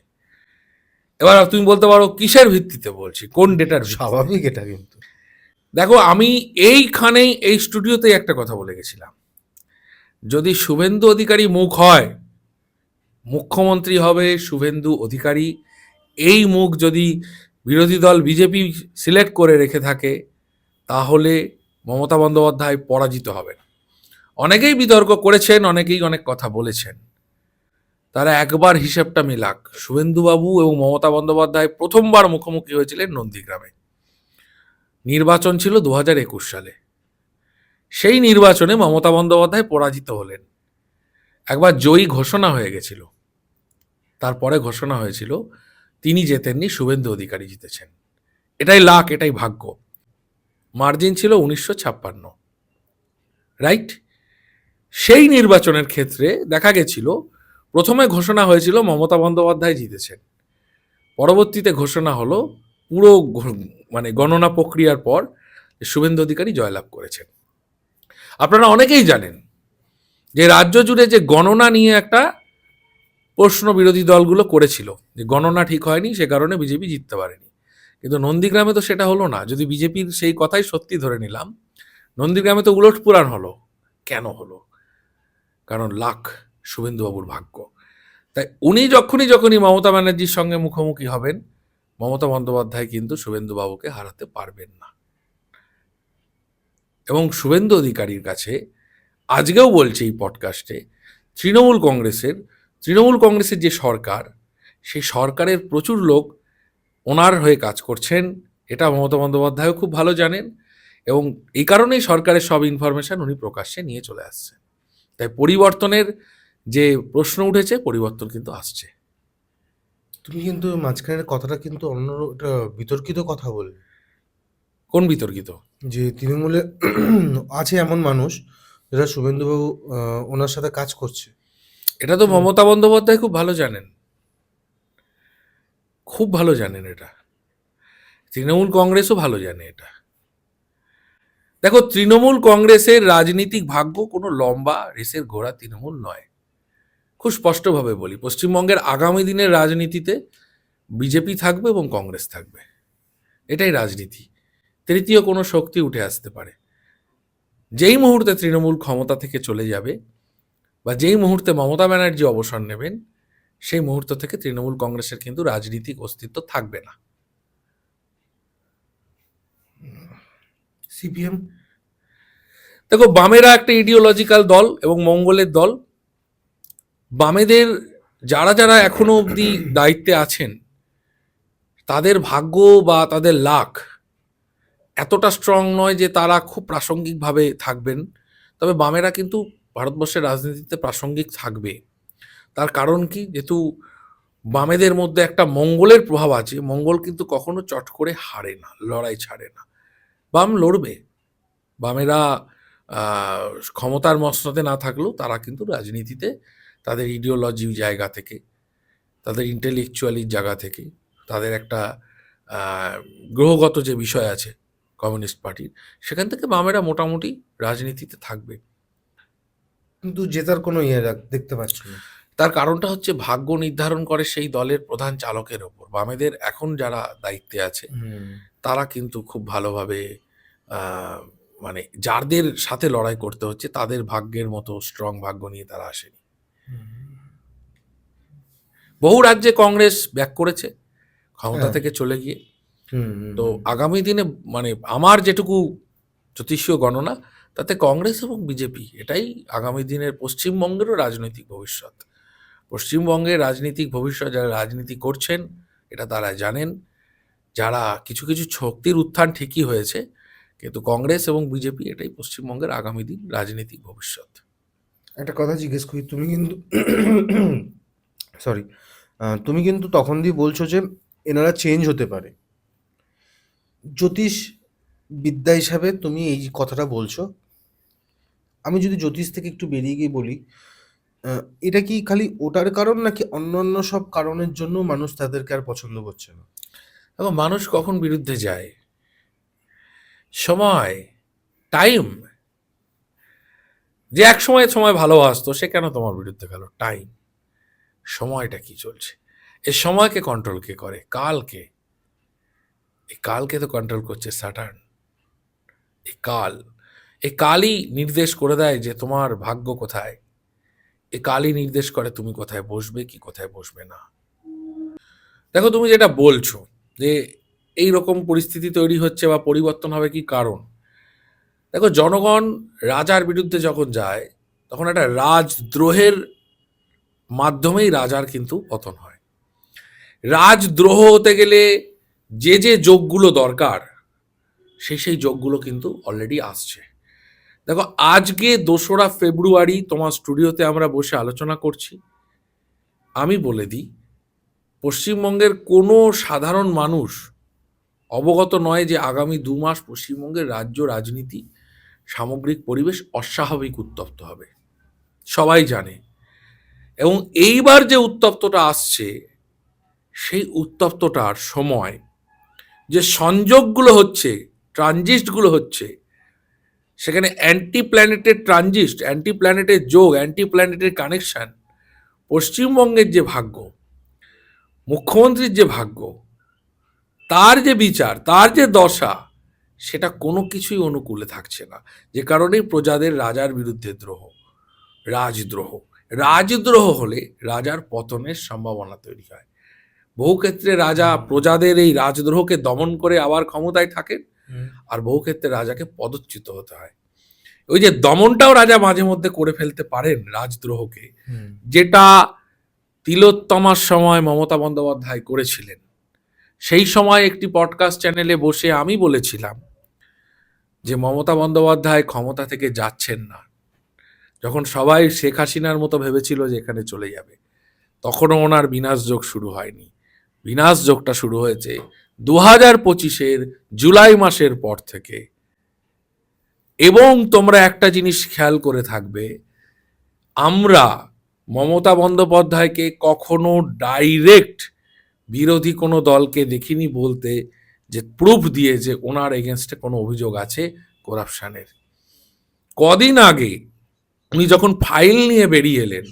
Speaker 2: এবার তুমি বলতে পারো কিসের ভিত্তিতে বলছি, কোন ডেটার ভিত্তিতে?
Speaker 1: স্বাভাবিক এটা কিন্তু।
Speaker 2: দেখো, আমি এইখানেই এই স্টুডিওতেই একটা কথা বলে গেছিলাম, যদি শুভেন্দু অধিকারী মুখ হয়, মুখ্যমন্ত্রী হবে শুভেন্দু অধিকারী, এই মুখ যদি বিরোধী দল বিজেপি সিলেক্ট করে রেখে থাকে, তাহলে মমতা বন্দ্যোপাধ্যায় পরাজিত হবেন। অনেকেই বিতর্ক করেছেন, অনেকেই অনেক কথা বলেছেন, তারা একবার হিসেবটা মিলাক। শুভেন্দুবাবু এবং মমতা বন্দ্যোপাধ্যায় প্রথমবার মুখোমুখি হয়েছিলেন নন্দীগ্রামে, নির্বাচন ছিল 2021 সালে। সেই নির্বাচনে মমতা বন্দ্যোপাধ্যায় পরাজিত হলেন, একবার জয়ী ঘোষণা হয়ে গেছিল, তারপরে ঘোষণা হয়েছিল তিনি জেতেননি, শুভেন্দু অধিকারী জিতেছেন। এটাই লাক, এটাই ভাগ্য। মার্জিন ছিল 1956, রাইট? সেই নির্বাচনের ক্ষেত্রে দেখা গেছিল, প্রথমে ঘোষণা হয়েছিল মমতা বন্দ্যোপাধ্যায় জিতেছেন, পরবর্তীতে ঘোষণা হলো পুরো মানে গণনা প্রক্রিয়ার পর শুভেন্দু অধিকারী জয়লাভ করেছেন। আপনারা অনেকেই জানেন যে রাজ্য জুড়ে যে গণনা নিয়ে একটা প্রশ্ন বিরোধী দলগুলো করেছিল, যে গণনা ঠিক হয়নি, সে কারণে বিজেপি জিততে পারেনি। কিন্তু নন্দীগ্রামে তো সেটা হলো না। যদি বিজেপির সেই কথাই সত্যি ধরে নিলাম, নন্দীগ্রামে তো উলট পুরাণ হলো। কেন হলো? কারণ লাক, শুভেন্দুবাবুর ভাগ্য। তাই উনি যখনই মমতা ব্যানার্জির সঙ্গে মুখোমুখি হবেন, মমতা বন্দ্যোপাধ্যায় কিন্তু শুভেন্দুবাবুকে হারাতে পারবেন না। এবং শুভেন্দু অধিকারীর কাছে আজকেও বলছে এই পডকাস্টে, তৃণমূল কংগ্রেসের যে সরকার, সেই সরকারের প্রচুর লোক ওনার হয়ে কাজ করছেন, এটা মমতা বন্দ্যোপাধ্যায়ও খুব ভালো জানেন, এবং এই কারণেই সরকারের সব ইনফরমেশন উনি প্রকাশ্যে নিয়ে চলে আসছেন। তাই পরিবর্তনের যে প্রশ্ন উঠেছে, পরিবর্তন কিন্তু আসছে।
Speaker 1: তুমি কিন্তু মাঝখানের কথাটা কিন্তু অন্য একটা বিতর্কিত কথা বললে,
Speaker 2: কোন বিতর্কিত?
Speaker 1: যে তৃণমূলে আছে এমন মানুষ যারা শুভেন্দুবাবু ওনার সাথে কাজ করছে।
Speaker 2: এটা তো মমতা বন্দ্যোপাধ্যায় খুব ভালো জানেন, খুব ভালো জানেন এটা। তৃণমূল কংগ্রেসও ভালো জানে এটা। দেখো, তৃণমূল কংগ্রেসের রাজনীতিক ভাগ্য কোনো লম্বা রেসের ঘোড়া তৃণমূল নয়। খুব স্পষ্টভাবে বলি, পশ্চিমবঙ্গের আগামী দিনের রাজনীতিতে বিজেপি থাকবে এবং কংগ্রেস থাকবে, এটাই রাজনীতি। তৃতীয় কোনো শক্তি উঠে আসতে পারে। যেই মুহূর্তে তৃণমূল ক্ষমতা থেকে চলে যাবে, বা যেই মুহূর্তে মমতা ব্যানার্জি অবসর নেবেন, সেই মুহূর্ত থেকে তৃণমূল কংগ্রেসের কিন্তু রাজনীতিক অস্তিত্ব থাকবে না।
Speaker 1: সিপিএম।
Speaker 2: দেখো, বামেরা একটা ইডিওলজিক্যাল দল এবং মঙ্গলের দল। বামেদের যারা যারা এখনো অবধি দায়িত্বে আছেন, তাদের ভাগ্য বা তাদের লাক এতটা স্ট্রং নয় যে তারা খুব প্রাসঙ্গিকভাবে থাকবেন। তবে বামেরা কিন্তু ভারতবর্ষের রাজনীতিতে প্রাসঙ্গিক থাকবে। তার কারণ কি? যেহেতু বামেদের মধ্যে একটা মঙ্গলের প্রভাব আছে। মঙ্গল কিন্তু কখনো চট করে হারে না, লড়াই ছাড়ে না। বাম লড়বে। বামেরা ক্ষমতার মসনদে না থাকলেও তারা কিন্তু রাজনীতিতে তাদের ইডিওলজি জায়গা থেকে, তাদের ইন্টেলেকচুয়ালি জায়গা থেকে, তাদের একটা গ্রহগত যে বিষয় আছে কমিউনিস্ট পার্টির, সেখান থেকে বামেরা মোটামুটি রাজনীতিতে থাকবে।
Speaker 1: কিন্তু জেতার কোনো দেখতে পাচ্ছি না।
Speaker 2: তার কারণটা হচ্ছে ভাগ্য নির্ধারণ করে সেই দলের প্রধান চালকের ওপর। বামেদের এখন যারা দায়িত্বে আছে তারা কিন্তু খুব ভালোভাবে মানে যাদের সাথে লড়াই করতে হচ্ছে তাদের ভাগ্যের মতো স্ট্রং ভাগ্য নিয়ে তারা আসেনি। বহু রাজ্যে কংগ্রেস ব্যাক করেছে ক্ষমতা থেকে চলে গিয়ে। তো আগামী দিনে মানে আমার যেটুকু জ্যোতিষীয় গণনা, তাতে কংগ্রেস এবং বিজেপি এটাই আগামী দিনের পশ্চিমবঙ্গেরও রাজনৈতিক ভবিষ্যৎ। পশ্চিমবঙ্গের রাজনৈতিক ভবিষ্যৎ যারা রাজনীতি করছেন এটা তারা জানেন। যারা কিছু কিছু শক্তির উত্থান ঠিকই হয়েছে, কিন্তু কংগ্রেস এবং বিজেপি এটাই পশ্চিমবঙ্গের আগামী দিন রাজনৈতিক ভবিষ্যৎ।
Speaker 1: একটা কথা জিজ্ঞেস করি, তুমি কিন্তু সরি, তুমি কিন্তু তখন দিয়ে বলছো যে এনারা চেঞ্জ হতে পারে। জ্যোতিষ বিদ্যা হিসাবে তুমি এই কথাটা বলছো। আমি যদি জ্যোতিষ থেকে একটু বেরিয়ে গিয়ে বলি, এটা কি খালি ওটার কারণ নাকি অন্যান্য সব কারণের জন্য মানুষ তাদেরকে আর পছন্দ করছে না?
Speaker 2: এবং মানুষ কখন বিরুদ্ধে যায়? সময়, টাইম। যে এক সময় ভালোবাসতো সে কেন তোমার বিরুদ্ধে গেল? টাইম। সময়টা কি চলছে? এই সময়কে কন্ট্রোল কে করে? কালকে। এই কালকে তো কন্ট্রোল করছে স্যাটার্ন। এই কালই নির্দেশ করে দেয় যে তোমার ভাগ্য কোথায়। এই কালই নির্দেশ করে তুমি কোথায় বসবে কি কোথায় বসবে না। দেখো, তুমি যেটা বলছো যে এই রকম পরিস্থিতি তৈরি হচ্ছে বা পরিবর্তন হবে, কি কারণ? দেখো, জনগণ রাজার বিরুদ্ধে যখন যায় তখন একটা রাজদ্রোহের মাধ্যমেই রাজার কিন্তু পতন হয়। রাজদ্রোহ হতে গেলে যে যে যোগগুলো দরকার সেই যোগগুলো কিন্তু অলরেডি আসছে। দেখো, আজকে 2রা ফেব্রুয়ারি তোমার স্টুডিওতে আমরা বসে আলোচনা করছি। আমি বলে দিই, পশ্চিমবঙ্গের কোনো সাধারণ মানুষ অবগত নয় যে আগামী 2 মাস পশ্চিমবঙ্গের রাজ্য রাজনীতি, সামগ্রিক পরিবেশ অস্বাভাবিক উত্তপ্ত হবে। সবাই জানে। এবং এইবার যে উত্তপ্তটা আসছে, সেই উত্তপ্তটার সময় যে সংযোগগুলো হচ্ছে, ট্রানজিস্টগুলো হচ্ছে, সেখানে অ্যান্টি প্ল্যানেটের ট্রানজিস্ট, অ্যান্টি প্ল্যানেটের যোগ, অ্যান্টি প্ল্যানেটের কানেকশন, পশ্চিমবঙ্গের যে ভাগ্য, মুখ্যমন্ত্রীর যে ভাগ্য, তার যে বিচার, তার যে দশা, সেটা কোনো কিছুই অনুকূলে থাকছে না। যে কারণেই প্রজাদের রাজার বিরুদ্ধে দ্রোহ, রাজদ্রোহ। রাজদ্রোহ হলে রাজার পতনের সম্ভাবনা তৈরি হয়। বহু ক্ষেত্রে রাজা প্রজাদের এই রাজদ্রোহকে দমন করে আবার ক্ষমতায় থাকেন, আর বহু ক্ষেত্রে রাজাকে পদচ্যুত হতে হয়। ওই যে দমনটাও রাজা মাঝে মধ্যে করে ফেলতে পারেন রাজদ্রোহকে, যেটা তিলোত্তমার সময় মমতা বন্দ্যোপাধ্যায় করেছিলেন। সেই সময় একটি পডকাস্ট চ্যানেলে বসে আমি বলেছিলাম যে মমতা বন্দ্যোপাধ্যায় ক্ষমতা থেকে যাচ্ছেন না। যখন সবাই শেখ হাসিনার মতো ভেবেছিল যে এখানে চলে যাবে, তখনও ওনার বিনাশ যোগ শুরু হয়নি। বিনাশ যোগটা শুরু হয়েছে 2025-এর জুলাই মাসের পর থেকে। এবং তোমরা একটা জিনিস খেয়াল করে থাকবে, আমরা মমতা বন্দ্যোপাধ্যায়কে কখনো ডাইরেক্ট বিরোধী কোনো দলকে দেখিনি বলতে যে প্রুফ দিয়ে যে ওনার এগেনস্টে কোনো অভিযোগ আছে করাপশনের। কদিন আগে উনি যখন ফাইল নিয়ে বেরিয়ে এলেন,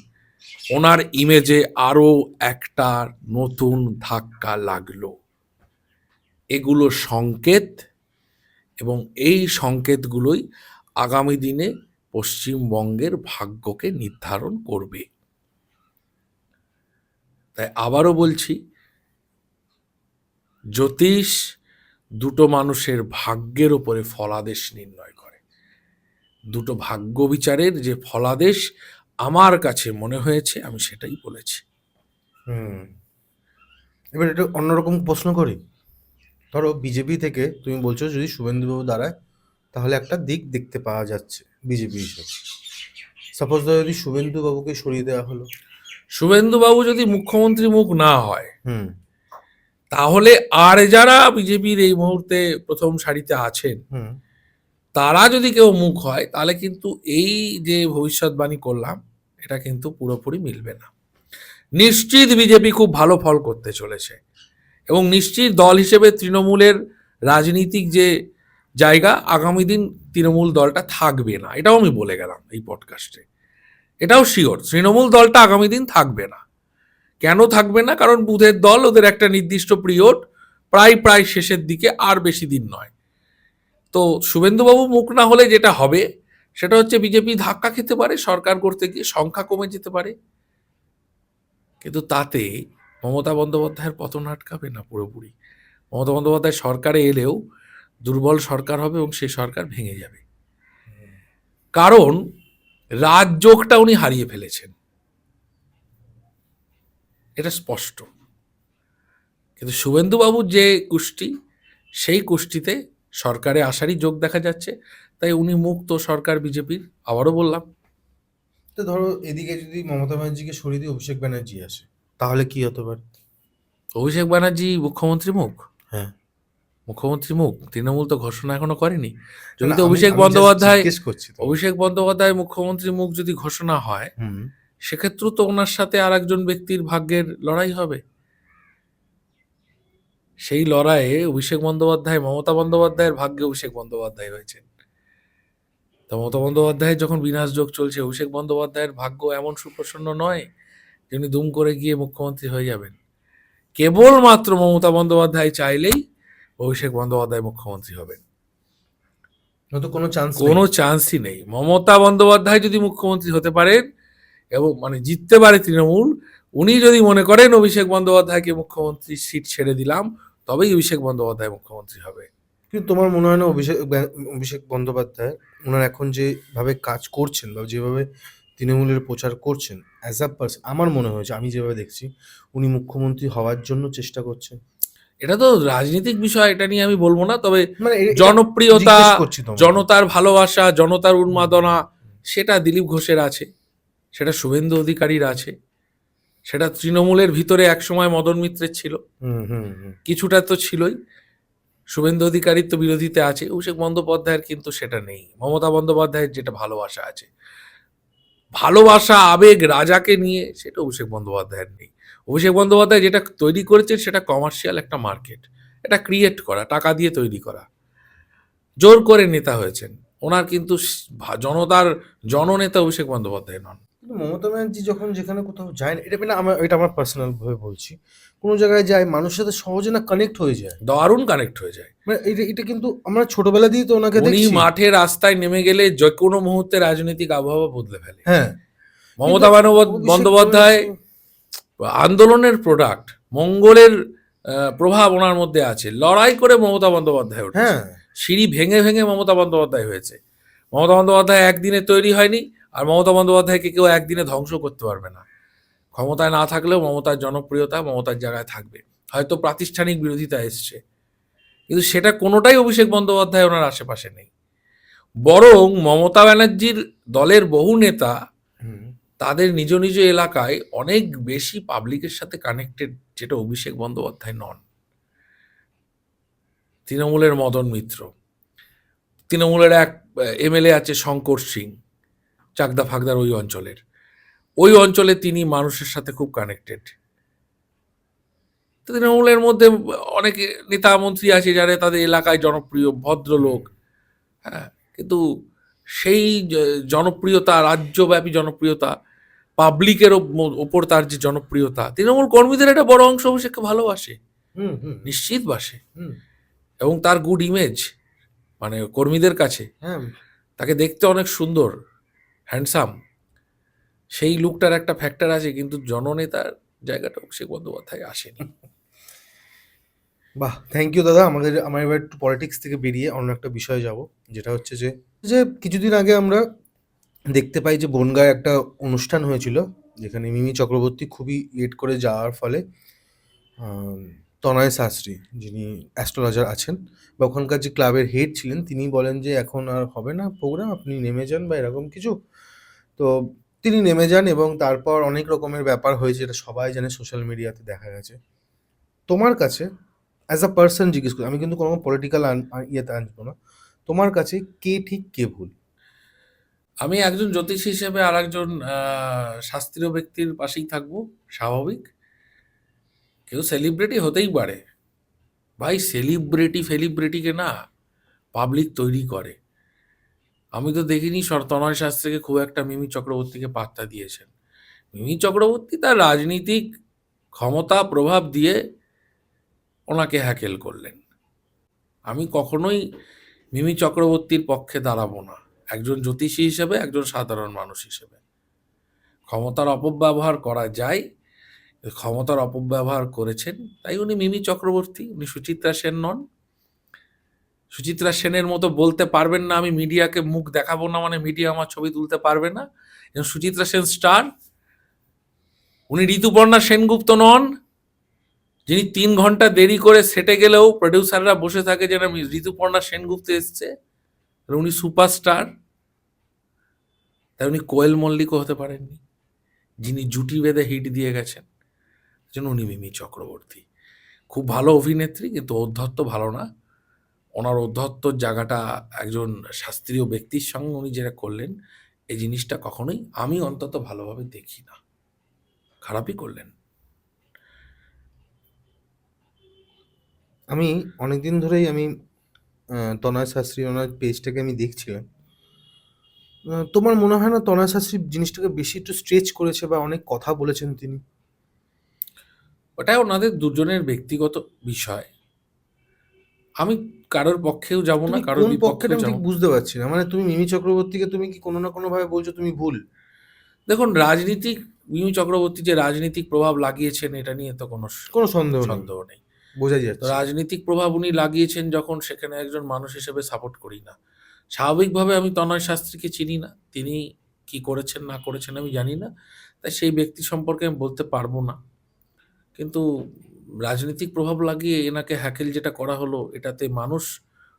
Speaker 2: ওনার ইমেজে আরো একটা নতুন ধাক্কা লাগলো। এগুলো সংকেত, এবং এই সংকেতগুলোই আগামী দিনে পশ্চিমবঙ্গের ভাগ্যকে নির্ধারণ করবে। তাই আবারও বলছি, জ্যোতিষ দুটো মানুষের ভাগ্যের ওপরে ফলাদেশ নির্ণয় করে। দুটো ভাগ্য বিচারের যে ফলাদেশ আমার কাছে মনে হয়েছে, আমি সেটাই বলেছি।
Speaker 1: হুম। এবার এটা অন্যরকম প্রশ্ন করি। ধরো বিজেপি থেকে তুমি বলছো যদি শুভেন্দুবাবু দাঁড়ায় তাহলে একটা দিক দেখতে পাওয়া যাচ্ছে বিজেপি হিসেবে। সাপোজ ধরো যদি শুভেন্দুবাবুকে সরিয়ে দেওয়া হলো।
Speaker 2: শুভেন্দুবাবু যদি মুখ্যমন্ত্রী মুখ না হয়,
Speaker 1: হুম
Speaker 2: তাহলে আর যারা বিজেপির এই মুহূর্তে প্রথম সারিতে আছেন,
Speaker 1: হুম
Speaker 2: তারা যদি কেউ মুখ হয়, তাহলে কিন্তু এই যে ভবিষ্যৎবাণী করলাম, এটা কিন্তু পুরোপুরি মিলবে না। নিশ্চিত বিজেপি খুব ভালো ফল করতে চলেছে, এবং নিশ্চিত দল হিসেবে তৃণমূলের রাজনীতিক যে জায়গা, আগামী দিন তৃণমূল দলটা থাকবে না, এটাও আমি বলে গেলাম এই পডকাস্টে। এটাও শিওর, তৃণমূল দলটা আগামী দিন থাকবে না। কেন থাকবে না? কারণ বুথের দল, ওদের একটা নির্দিষ্ট পিরিয়ড, প্রায় শেষের দিকে, আর বেশি দিন নয়। তো শুভেন্দুবাবু মুখ না হলে যেটা হবে, সেটা হচ্ছে বিজেপি ধাক্কা খেতে পারে, সরকার করতে গিয়ে সংখ্যা কমে যেতে পারে, কিন্তু তাতে মমতা বন্দ্যোপাধ্যায়ের পতন আটকাবে না পুরোপুরি। মমতা বন্দ্যোপাধ্যায় সরকারে এলেও দুর্বল সরকার হবে, এবং সেই সরকার ভেঙে যাবে। কারণ রাজযোগটা উনি হারিয়ে ফেলেছেন, এটা স্পষ্ট। কিন্তু শুভেন্দুবাবুর যে কুষ্টি, সেই কুষ্টিতে সরকারে আসারই যোগ দেখা যাচ্ছে। তাই উনি মুক্ত সরকার বিজেপির, আবারও বললাম।
Speaker 1: তো ধরো এদিকে যদি মমতা ব্যানার্জিকে সরিয়ে দিয়ে অভিষেক ব্যানার্জি আসে তাহলে কি হতে পারে?
Speaker 2: অভিষেক ব্যানার্জি মুখ্যমন্ত্রী মুখ?
Speaker 1: হ্যাঁ।
Speaker 2: মুখ্যমন্ত্রী মুখ তৃণমূল তো ঘোষণা এখনো করেনি। যদি
Speaker 1: না,
Speaker 2: তো
Speaker 1: আমি
Speaker 2: অভিষেক
Speaker 1: আমি জাস্ট
Speaker 2: বন্দ্যোপাধ্যায়
Speaker 1: জিজ্ঞেস করছি তোমাকে।
Speaker 2: অভিষেক বন্দ্যোপাধ্যায় মুখ্যমন্ত্রী মুখ যদি ঘোষণা হয়,
Speaker 1: হুম।
Speaker 2: সেক্ষেত্রেও তো ওনার সাথে আর একজন ব্যক্তির ভাগ্যের লড়াই হবে। সেই লড়াইয়ে অভিষেক বন্দ্যোপাধ্যায়, মমতা বন্দ্যোপাধ্যায়ের ভাগ্যে অভিষেক বন্দ্যোপাধ্যায় হয়েছেন। তো মমতা বন্দ্যোপাধ্যায়ের যখন বিনাশ যোগ চলছে, অভিষেক বন্দ্যোপাধ্যায়ের ভাগ্য এমন সুপ্রসন্ন নয় যে উনি দুম করে গিয়ে মুখ্যমন্ত্রী হয়ে যাবেন। কেবলমাত্র মমতা বন্দ্যোপাধ্যায় চাইলেই অভিষেক বন্দ্যোপাধ্যায় মুখ্যমন্ত্রী হবেন।
Speaker 1: নয়তো কোনো চান্স নেই।
Speaker 2: কোনো চান্সই নেই। মমতা বন্দ্যোপাধ্যায় যদি মুখ্যমন্ত্রী হতে পারেন, এবং মানে জিততে পারে তৃণমূল, উনি যদি মনে করেন অভিষেক বন্দ্যোপাধ্যায়কে মুখ্যমন্ত্রীর সিট ছেড়ে দিলাম, তবেই অভিষেক বন্দ্যোপাধ্যায় মুখ্যমন্ত্রী হবে।
Speaker 1: কিন্তু তোমার মনে হয় না অভিষেক বন্দ্যোপাধ্যায় ওনার এখন যেভাবে কাজ করছেন বা যেভাবে তৃণমূলের প্রচার করছেন অ্যাজ আ পার্সন, আমার মনে হয়েছে আমি যেভাবে দেখছি উনি মুখ্যমন্ত্রী হওয়ার জন্য চেষ্টা করছেন।
Speaker 2: এটা তো রাজনৈতিক বিষয়, এটা নিয়ে আমি বলবো না। তবে
Speaker 1: মানে
Speaker 2: জনপ্রিয়তা,
Speaker 1: জিজ্ঞেস করছি তোমাকে।
Speaker 2: জনতার ভালোবাসা, জনতার উন্মাদনা, সেটা দিলীপ ঘোষের আছে, সেটা শুভেন্দু অধিকারীর আছে, সেটা তৃণমূলের ভিতরে একসময় মদন মিত্রের ছিল,
Speaker 1: হুম হুম হুম
Speaker 2: কিছুটা তো ছিলই। শুভেন্দু অধিকারীর তো বিরোধিতা আছে, অভিষেক বন্দ্যোপাধ্যায়ের কিন্তু সেটা নেই। মমতা বন্দ্যোপাধ্যায়ের যেটা ভালোবাসা আছে, ভালোবাসা, আবেগ, রাজাকে নিয়ে, সেটা অভিষেক বন্দ্যোপাধ্যায়ের নেই। অভিষেক বন্দ্যোপাধ্যায় যেটা তৈরি করেছেন, সেটা কমার্শিয়াল একটা মার্কেট, এটা ক্রিয়েট করা, টাকা দিয়ে তৈরি করা, জোর করে নেতা হয়েছেন। ওনার কিন্তু জনতার জননেতা অভিষেক বন্দ্যোপাধ্যায় নন।
Speaker 1: কিন্তু মমতা ব্যানার্জি যখন যেখানে কোথাও যায় না, এটা আমার পার্সোনাল ভাবে বলছি, কোনো জায়গায় যায় মানুষের সাথে সহজে না কানেক্ট হয়ে যায়।
Speaker 2: দারুণ কানেক্ট হয়ে যায়।
Speaker 1: মানে এটা কিন্তু আমরা ছোটবেলা দিয়ে তো ওনাকে
Speaker 2: উনি
Speaker 1: দেখছি।
Speaker 2: মাঠে রাস্তায় নেমে গেলে যে কোনো মুহূর্তে রাজনৈতিক আবহাওয়া বদলে ফেলে।
Speaker 1: হ্যাঁ।
Speaker 2: মমতা
Speaker 1: অভিষেক
Speaker 2: বন্দ্যোপাধ্যায়
Speaker 1: ব্যানার্জি-
Speaker 2: আন্দোলনের প্রোডাক্ট, মঙ্গলের প্রভাব ওনার মধ্যে আছে। লড়াই করে মমতা বন্দ্যোপাধ্যায় উঠেছে,
Speaker 1: হ্যাঁ।
Speaker 2: সিঁড়ি ভেঙে ভেঙে মমতা বন্দ্যোপাধ্যায় হয়েছে। মমতা বন্দ্যোপাধ্যায় একদিনে তৈরি হয়নি, আর মমতা বন্দ্যোপাধ্যায়কে কেউ একদিনে ধ্বংস করতে পারবে না। ক্ষমতায় না থাকলেও মমতার জনপ্রিয়তা মমতার জায়গায় থাকবে। হয়তো প্রাতিষ্ঠানিক বিরোধিতা এসছে, কিন্তু সেটা কোনোটাই অভিষেক বন্দ্যোপাধ্যায় ওনার আশেপাশে নেই। বরং মমতা ব্যানার্জির দলের বহু নেতা
Speaker 1: হুম।
Speaker 2: তাদের নিজ নিজ এলাকায় অনেক বেশি পাবলিকের সাথে কানেক্টেড, যেটা অভিষেক বন্দ্যোপাধ্যায় নন। তৃণমূলের মদন মিত্র, তৃণমূলের এক এমএলএ আছে শঙ্কর সিং, চাকদা ফাকদার ওই অঞ্চলে তিনি মানুষের সাথে খুব কানেক্টেড। তৃণমূলের মধ্যে অনেক নেতা মন্ত্রী আছে যারা তাদের এলাকায় জনপ্রিয় ভদ্রলোক, হ্যাঁ, কিন্তু সেই জনপ্রিয়তা, রাজ্যব্যাপী জনপ্রিয়তা, পাবলিকের ওপর তার যে জনপ্রিয়তা, তৃণমূল কর্মীদের একটা বড় অংশ অভিষেককে ভালোবাসে,
Speaker 1: হুম হুম
Speaker 2: নিশ্চিত বাসে।
Speaker 1: হুম
Speaker 2: এবং তার গুড ইমেজ, মানে কর্মীদের কাছে
Speaker 1: হ্যাঁ।
Speaker 2: তাকে দেখতে অনেক সুন্দর, হ্যান্ডসাম, সেই লুকটার একটা ফ্যাক্টর আছে। কিন্তু জননেতার জায়গাটা অভিষেক বন্দ্যোপাধ্যায় আসেনি।
Speaker 1: বাহ! থ্যাংক ইউ দাদা। আমার এবার একটু পলিটিক্স থেকে বেরিয়ে অন্য একটা বিষয়ে যাব। যেটা হচ্ছে যে কিছুদিন আগে আমরা দেখতে পাই যে বনগাঁয় একটা অনুষ্ঠান হয়েছিল। যেখানে মিমি চক্রবর্তী খুবই লেট করে যাওয়ার ফলে আম তনয় শাস্ত্রী, যিনি অ্যাস্ট্রোলজার আছেন বা ওখানকার যে ক্লাবের হেড ছিলেন, তিনি বলেন যে, "এখন আর হবে না প্রোগ্রাম, আপনি নেমে যান" বা এরকম কিছু। তো তিনি নেমে যান এবং তারপর অনেক রকমের ব্যাপার হয়েছে, এটা সবাই জানে, সোশ্যাল মিডিয়াতে দেখা গেছে। তোমার কাছে অ্যাজ আ পারসন জিজ্ঞেস করি, আমি কিন্তু কোনো পলিটিক্যাল ইয়েতে আনবো না। তোমার কাছে কে ঠিক কে ভুল?
Speaker 2: আমি একজন জ্যোতিষী হিসেবে আর একজন শাস্ত্রীয় ব্যক্তির পাশেই থাকবো, স্বাভাবিক। কেউ সেলিব্রিটি হতেই পারে। ভাই ফেলিব্রিটিকে না পাবলিক তৈরি করে। আমি তো দেখিনি তনয় শাস্ত্রীকে খুব একটা মিমি চক্রবর্তীকে পাত্তা দিয়েছেন। মিমি চক্রবর্তী তার রাজনীতিক ক্ষমতা প্রভাব দিয়ে ওনাকে হ্যাকেল করলেন। আমি কখনোই মিমি চক্রবর্তীর পক্ষে দাঁড়াবো না, একজন জ্যোতিষী হিসেবে, একজন সাধারণ মানুষ হিসেবে। ক্ষমতার অপব্যবহার করা যায়, ক্ষমতার অপব্যবহার করেছেন, তাই উনি মিমি চক্রবর্তী, উনি সুচিত্রা সেন নন। সুচিত্রা সেনের মতো বলতে পারবেন না আমি মিডিয়াকে মুখ দেখাবো না, মানে মিডিয়া আমার ছবি তুলতে পারবে না। এবং সুচিত্রা সেন স্টার, উনি ঋতুপর্ণা সেনগুপ্ত নন, যিনি 3 ঘন্টা দেরি করে সেটে গেলেও প্রডিউসাররা বসে থাকে যেন ঋতুপর্ণা সেনগুপ্ত এসছে। উনি সুপারস্টার। তাই উনি কোয়েল মল্লিকও হতে পারেননি, যিনি জুটি বেঁধে হিট দিয়ে গেছেন। যেন উনি মিমি চক্রবর্তী খুব ভালো অভিনেত্রী, কিন্তু ঔদ্ধত্য ভালো না। ওনার ঔদ্ধত্যর জায়গাটা একজন শাস্ত্রীয় ব্যক্তির সঙ্গে উনি যেটা করলেন, এই জিনিসটা কখনোই আমি অন্তত ভালোভাবে দেখি না। খারাপই করলেন।
Speaker 1: আমি অনেকদিন ধরেই তনয় শাস্ত্রী ওনার পেজটাকে আমি দেখছিলাম। তোমার মনে হয় না তনয় শাস্ত্রী জিনিসটাকে বেশি একটু স্ট্রেচ করেছে বা অনেক কথা বলেছেন তিনি?
Speaker 2: ওটা ওনাদের দুজনের ব্যক্তিগত বিষয়। আমি কারোর পক্ষেও যাব না,
Speaker 1: তুমি
Speaker 2: কারোর
Speaker 1: কোন পক্ষের
Speaker 2: বিপক্ষেও
Speaker 1: আমি
Speaker 2: যাব
Speaker 1: ঠিক
Speaker 2: না।
Speaker 1: বুঝতে পারছি না। মানে তুমি মিমি চক্রবর্তীকে তুমি কি কোনো না কোনোভাবে বলছো তুমি ভুল?
Speaker 2: দেখুন, মিমি চক্রবর্তী যে রাজনীতিক প্রভাব লাগিয়েছেন এটা নিয়ে তো কোনো
Speaker 1: কোনো সন্দেহ নেই।
Speaker 2: সন্দেহ নেই।
Speaker 1: বোঝাই
Speaker 2: তো
Speaker 1: যাচ্ছে।
Speaker 2: রাজনীতিক প্রভাব উনি লাগিয়েছেন যখন, সেখানে একজন মানুষ হিসেবে সাপোর্ট করি না। স্বাভাবিকভাবে আমি তনয় শাস্ত্রীকে চিনি না। তিনি কি করেছেন না করেছেন আমি জানি না। তাই সেই ব্যক্তি সম্পর্কে আমি বলতে পারবো না। কিন্তু রাজনৈতিক প্রভাব লাগিয়ে এনাকে হ্যাকেল যেটা করা হলো, এটাতে মানুষ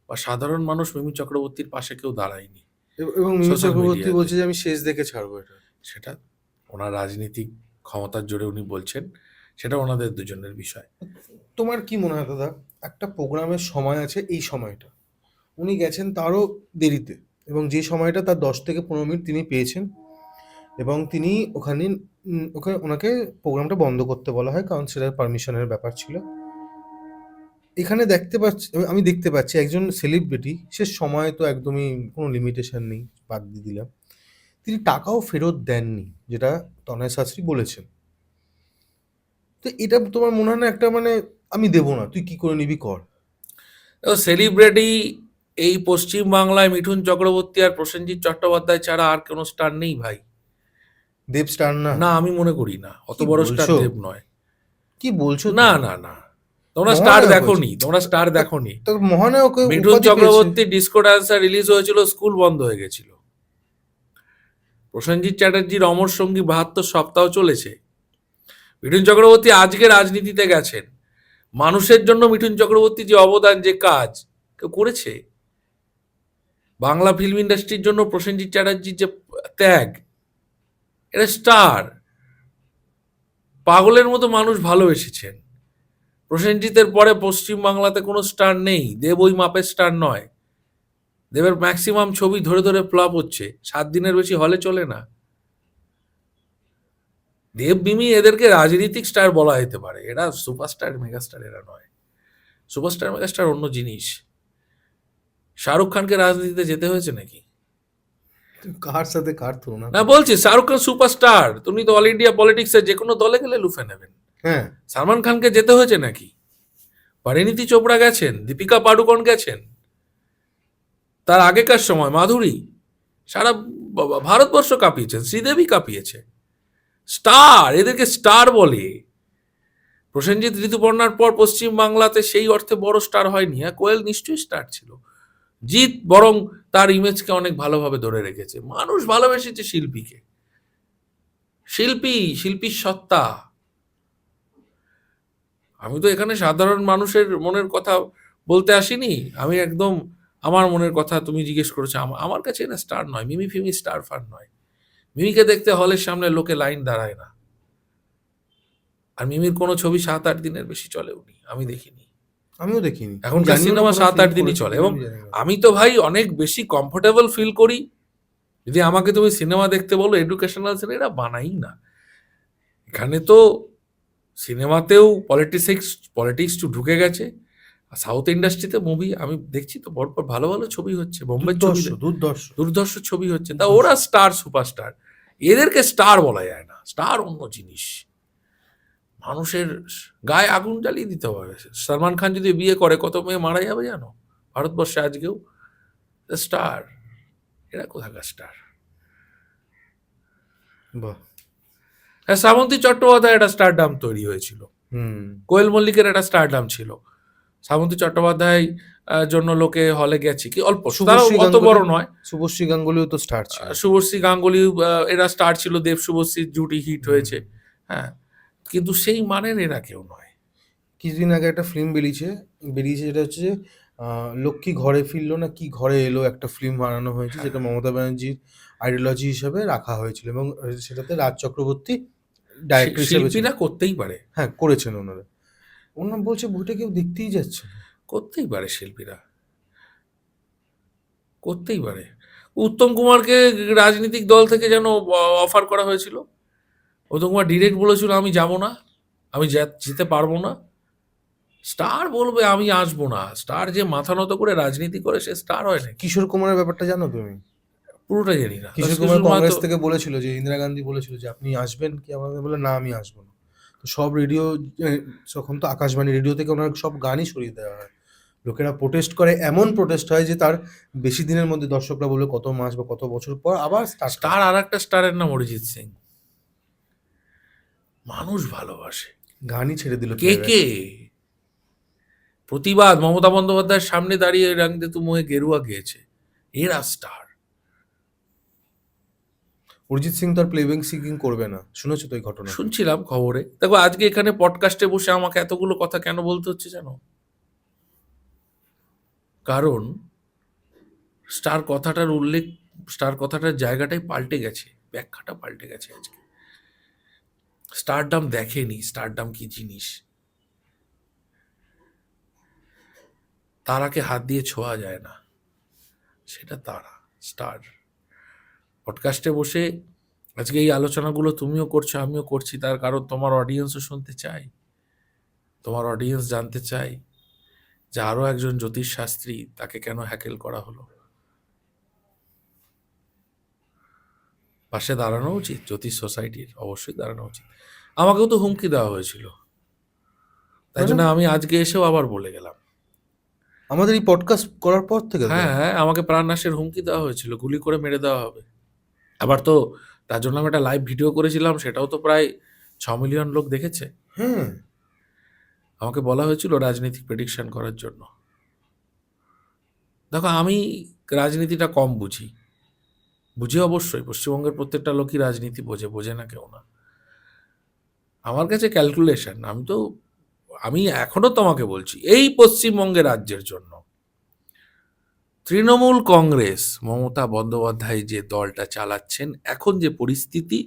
Speaker 2: বা সাধারণ মানুষ মিমি চক্রবর্তীর পাশে কেউ দাঁড়ায়নি
Speaker 1: এবং মিমি
Speaker 2: সোশ্যাল
Speaker 1: চক্রবর্তী
Speaker 2: মিডিয়াতে।
Speaker 1: বলছে যে আমি শেষ দেখে ছাড়বো এটা।
Speaker 2: সেটা ওনার রাজনীতিক ক্ষমতার জোরে উনি বলছেন, সেটা ওনাদের দুজনের বিষয়।
Speaker 1: তোমার কি মনে হয় দাদা, একটা প্রোগ্রামের সময় আছে এই সময়টা, উনি গেছেন তারও দেরিতে, এবং যে সময়টা তার 10 থেকে 15 মিনিট তিনি পেয়েছেন, এবং তিনি ওখানে ওখানে ওনাকে প্রোগ্রামটা বন্ধ করতে বলা হয়, কারণ সেটা পারমিশনের ব্যাপার ছিল। এখানে দেখতে পাচ্ছি, আমি দেখতে পাচ্ছি একজন সেলিব্রিটি, সে সময় তো একদমই কোনো লিমিটেশন নেই, বাদ দিয়ে দিলাম, তিনি টাকাও ফেরত দেননি, যেটা তনয় শাস্ত্রী বলেছেন। তো এটা তোমার মনে হয় না একটা, মানে, আমি দেবো না, তুই কি করে নিবি কর?
Speaker 2: সেলিব্রিটি এই পশ্চিম বাংলায় মিঠুন চক্রবর্তী আর প্রসেনজিৎ চট্টোপাধ্যায় ছাড়া আর কোনো স্টার নেই ভাই।
Speaker 1: দেব স্টার না?
Speaker 2: না, আমি মনে করি না। অত
Speaker 1: কি
Speaker 2: বড় স্টার
Speaker 1: বলছো?
Speaker 2: দেব নয়।
Speaker 1: কি বলছো
Speaker 2: না,
Speaker 1: তুমি?
Speaker 2: না, না। তোমরা স্টার
Speaker 1: মহানায়ক হয়েছে।
Speaker 2: দেখোনি, তোমরা স্টার দেখোনি।
Speaker 1: তো মহানায়ক
Speaker 2: মিঠুন
Speaker 1: উপাধি পেয়েছে।
Speaker 2: চক্রবর্তীর ডিসকো ডান্সার রিলিজ হয়েছিল, স্কুল বন্ধ হয়ে গেছিল। প্রসেনজিৎ চ্যাটার্জির অমর সঙ্গী 72 সপ্তাহ চলেছে। মিঠুন চক্রবর্তী আজকে রাজনীতিতে গেছেন। মানুষের জন্য মিঠুন চক্রবর্তী যে অবদান, যে কাজ কেউ করেছে, বাংলা ফিল্ম ইন্ডাস্ট্রির জন্য প্রসেনজিৎ চ্যাটার্জির যে ত্যাগ, এটা স্টার। পাগলের মতো মানুষ ভালোবেসেছেন। প্রসেনজিতের পরে পশ্চিম বাংলাতে কোনো স্টার নেই। দেব ওই মাপের স্টার নয়। দেবের ম্যাক্সিমাম ছবি ধরে ধরে ফ্লপ হচ্ছে, 7 দিনের বেশি হলে চলে না। দেব মিমি এদেরকে রাজনীতিক স্টার বলা যেতে পারে, এরা সুপারস্টার মেগাস্টার এরা নয়। সুপারস্টার মেগাস্টার অন্য জিনিস। শাহরুখ খানকে রাজনীতিতে যেতে হয়েছে নাকি?
Speaker 1: কার সাথে কার তুলনা
Speaker 2: না,
Speaker 1: করছো?
Speaker 2: বলছি শাহরুখ খান সুপারস্টার, তুমি তো অল ইন্ডিয়া পলিটিক্সে যে কোনো দলে গেলে লুফে নেবেন।
Speaker 1: হ্যাঁ।
Speaker 2: সালমান খানকে যেতে হয়েছে নাকি? পরিণীতি চোপড়া গেছেন, দীপিকা পাডুকোন গেছেন, তার আগেকার সময় মাধুরী, সারা ভারতবর্ষ কাঁপিয়েছেন, শ্রীদেবী কাঁপিয়েছে। স্টার, এদেরকে স্টার বলে। প্রসেনজিৎ ঋতুপর্ণার পর পশ্চিম বাংলাতে সেই অর্থে বড় স্টার হয়নি। হ্যাঁ, কোয়েল নিশ্চয়ই স্টার ছিল। জিৎ বরং তার ইমেজকে অনেক ভালোভাবে ধরে রেখেছে। মানুষ ভালোবেসেছে শিল্পীকে। শিল্পীর সত্তা। আমি তো এখানে সাধারণ মানুষের মনের কথা বলতে আসিনি। আমি একদম আমার মনের কথা তুমি জিজ্ঞেস করেছো। আমার কাছে এটা স্টার নয়, মিমি ফিমি স্টার ফান নয়। মিমিকে দেখতে হলের সামনে লোকে লাইন দাঁড়ায় না। আর মিমির কোনো ছবি 7-8 দিনের বেশি চলেও নি, আমি দেখিনি।
Speaker 1: আমিও দেখিনি, আমি
Speaker 2: এখনকার
Speaker 1: জানিও না
Speaker 2: সিনেমা
Speaker 1: কোনো
Speaker 2: 7-8
Speaker 1: ফিল্ম
Speaker 2: দিনই
Speaker 1: করেছে
Speaker 2: চলে,
Speaker 1: কিনা,
Speaker 2: এবং
Speaker 1: আমি জানি না।
Speaker 2: আমি তো ভাই অনেক বেশি কমফোর্টেবল ফিল করি। যদি আমাকে তুমি সিনেমা দেখতে বলো, এডুকেশনাল সিনেমা এরা বানাই না। এখানে তো সিনেমাতেও পলিটিক্স টু ঢুকে গেছে। আর সাউথ ইন্ডাস্ট্রিতে মুভি আমি দেখছি তো পরপর ভালো ভালো ছবি হচ্ছে, বোম্বের ছবি
Speaker 1: দুর্দর্শ
Speaker 2: দুর্ধর্ষ ছবি হচ্ছে। তা
Speaker 1: দুর্ধর্ষ।
Speaker 2: ওরা স্টার, সুপারস্টার। এদেরকে স্টার বলা যায় না। স্টার অন্য জিনিস। মানুষের গায়ে আগুন জ্বালিয়ে দিতে হবে। সলমান খান যদি বিয়ে করে কত মেয়ে মারা যাবে জানো ভারতবর্ষে আজকেও? স্টার। এরা কোথাকার স্টার?
Speaker 1: বাহ।
Speaker 2: হ্যাঁ, শ্রাবন্তী চট্টোপাধ্যায় একটা স্টারডাম তৈরি হয়েছিল।
Speaker 1: হুম।
Speaker 2: কোয়েল মল্লিকের একটা স্টারডাম ছিল। শ্রাবন্তী চট্টোপাধ্যায় জন্য লোকে হলে গেছে কি অল্প, তারাও
Speaker 1: শুভশ্রী
Speaker 2: অত
Speaker 1: গাঙ্গুলি,
Speaker 2: বড় নয়।
Speaker 1: শুভশ্রী গাঙ্গুলিও তো স্টার ছিল।
Speaker 2: শুভশ্রী গাঙ্গুলি এরা স্টার ছিল, দেব শুভশ্রীর জুটি হিট হয়েছে। হ্যাঁ, কিন্তু সেই মানের এরা কেউ নয়।
Speaker 1: কিছুদিন আগে একটা ফিল্ম বেরিয়েছে যেটা হচ্ছে যে লক্ষ্মী ঘরে ফিরলো না কি ঘরে এলো, একটা ফিল্ম বানানো হয়েছে যেটা মমতা ব্যানার্জির আইডিওলজি হিসেবে রাখা হয়েছিল, এবং সেটাতে রাজ চক্রবর্তী ডাইরেক্টর হিসেবে ছিল।
Speaker 2: শিল্পীরা করতেই পারে,
Speaker 1: হ্যাঁ, করেছেন ওনারা। ওনার বলছে বইটা কেউ দেখতেই যাচ্ছে না।
Speaker 2: করতেই পারে, শিল্পীরা করতেই পারে। উত্তম কুমারকে রাজনৈতিক দল থেকে যেন অফার করা হয়েছিল। উত্তম কুমার ডিরেক্ট বলেছিল আমি যাব না, আমি যেতে পারবো না। স্টার বলবে আমি আসবো না। স্টার যে মাথা নত করে রাজনীতি করে সে স্টার হয় নাকি?
Speaker 1: কিশোর কুমারের ব্যাপারটা জানো তুমি?
Speaker 2: পুরোটা জানি না।
Speaker 1: কিশোর কুমার কংগ্রেস থেকে বলেছিল যে ইন্দিরা গান্ধী বলেছিল যে আপনি আসবেন কি, আমাদের বলে না আমি আসবো না। তো সব রেডিও, তখন তো আকাশবাণী রেডিও থেকে ওনার সব গানই সরিয়ে দেওয়া হয়। লোকেরা প্রোটেস্ট করে, এমন প্রোটেস্ট হয় যে তার বেশি দিনের মধ্যে দর্শকরা বলে কত মাস বা কত বছর পর আবার
Speaker 2: স্টার আর একটা স্টারের নাম অরিজিৎ সিং। মানুষ ভালোবাসে,
Speaker 1: গানই ছেড়ে দিল।
Speaker 2: কে প্রতিবাদ মমতা বন্দ্যোপাধ্যায়ের সামনে দাঁড়িয়ে রং দে তু মোহে গেরুয়া গেয়েছে। এরা স্টার।
Speaker 1: অরিজিৎ সিং তো আর প্লেব্যাক সিঙ্গিং করবে না, শুনেছো তো এই ঘটনা?
Speaker 2: শুনছিলাম খবরে। দেখো আজকে এখানে পডকাস্টে বসে আমাকে এতগুলো কথা কেন বলতে হচ্ছে জানো? কারণ স্টার কথাটার জায়গাটাই পাল্টে গেছে, ব্যাখ্যাটা পাল্টে গেছে আজকে। স্টারডাম দেখেনি, স্টারডাম কি জিনিস। তারাকে হাত দিয়ে ছোঁয়া যায় না, সেটা তারা স্টার। পডকাস্টে বসে আজকে এই আলোচনাগুলো তুমিও করছো, আমিও করছি, তার কারণ তোমার অডিয়েন্সও শুনতে চাই। তোমার অডিয়েন্স জানতে চাই যে আরো একজন জ্যোতিষ শাস্ত্রী, তাকে কেন হ্যাকেল করা হলো। পাশে দাঁড়ানো উচিত জ্যোতিষ সোসাইটির, অবশ্যই দাঁড়ানো উচিত। আমাকেও তো হুমকি দেওয়া হয়েছিল, তাই জন্য আমি আজকে এসেও আবার বলে গেলাম।
Speaker 1: আমাদের এই পডকাস্ট করার পর থেকে তো?
Speaker 2: হ্যাঁ, আমাকে প্রাণনাশের হুমকি দেওয়া হয়েছিল, গুলি করে মেরে দেওয়া হবে। আবার তো তার জন্য আমি একটা লাইভ ভিডিও করেছিলাম, সেটাও তো প্রায় 6 মিলিয়ন লোক দেখেছে।
Speaker 1: হ্যাঁ,
Speaker 2: আমাকে বলা হয়েছিল রাজনীতিক প্রেডিকশন করার জন্য। দেখো আমি রাজনীতিটা কম বুঝি অবশ্যই। পশ্চিমবঙ্গের প্রত্যেকটা লোকই রাজনীতি বোঝে না কেউ না। আমার কাছে ক্যালকুলেশন। আমি এখনো তোমাকে বলছি, এই পশ্চিমবঙ্গের রাজ্যের জন্য তৃণমূল কংগ্রেস, মমতা বন্দ্যোপাধ্যায় যে দলটা চালাচ্ছেন, এখন যে পরিস্থিতি,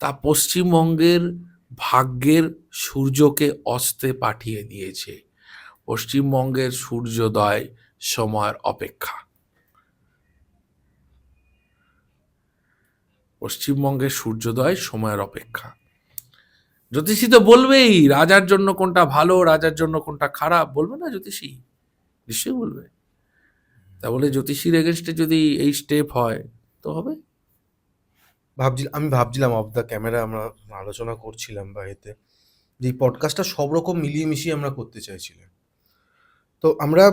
Speaker 2: তা পশ্চিমবঙ্গের ভাগ্যের সূর্যকে অস্তে পাঠিয়ে দিয়েছে। পশ্চিমবঙ্গের সূর্যোদয় সময়ের অপেক্ষা। পশ্চিমবঙ্গের সূর্যোদয় সময়ের অপেক্ষা। জ্যোতিষী তো বলবেই রাজার জন্য কোনটা ভালো, রাজার জন্য কোনটা খারাপ, বলবে না জ্যোতিষী? নিশ্চয়ই বলবে। তা বলে জ্যোতিষীর এগেনস্টে যদি এই স্টেপ হয় তো হবে।
Speaker 1: আমি ভাবছিলাম অফ দ্য ক্যামেরা, আমরা আলোচনা করছিলাম বাড়িতে, যে এই পডকাস্টটা সব রকম মিলিয়ে মিশিয়ে আমরা করতে চাইছিলাম। তো আমরা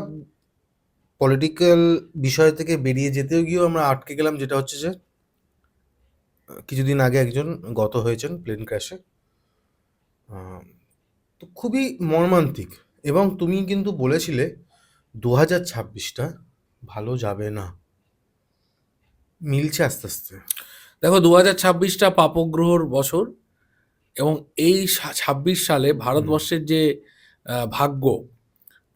Speaker 1: পলিটিক্যাল বিষয় থেকে বেরিয়ে যেতেও গিয়েও আমরা আটকে গেলাম, যেটা হচ্ছে যে কিছুদিন আগে একজন গত হয়েছেন প্লেন ক্র্যাশে। তো খুবই মর্মান্তিক। এবং তুমি কিন্তু বলেছিলে 2026টা ভালো যাবে না। মিলছে আস্তে আস্তে।
Speaker 2: দেখো 2026টা পাপগ্রহর বছর, এবং এই 26 সালে ভারতবর্ষের যে ভাগ্য,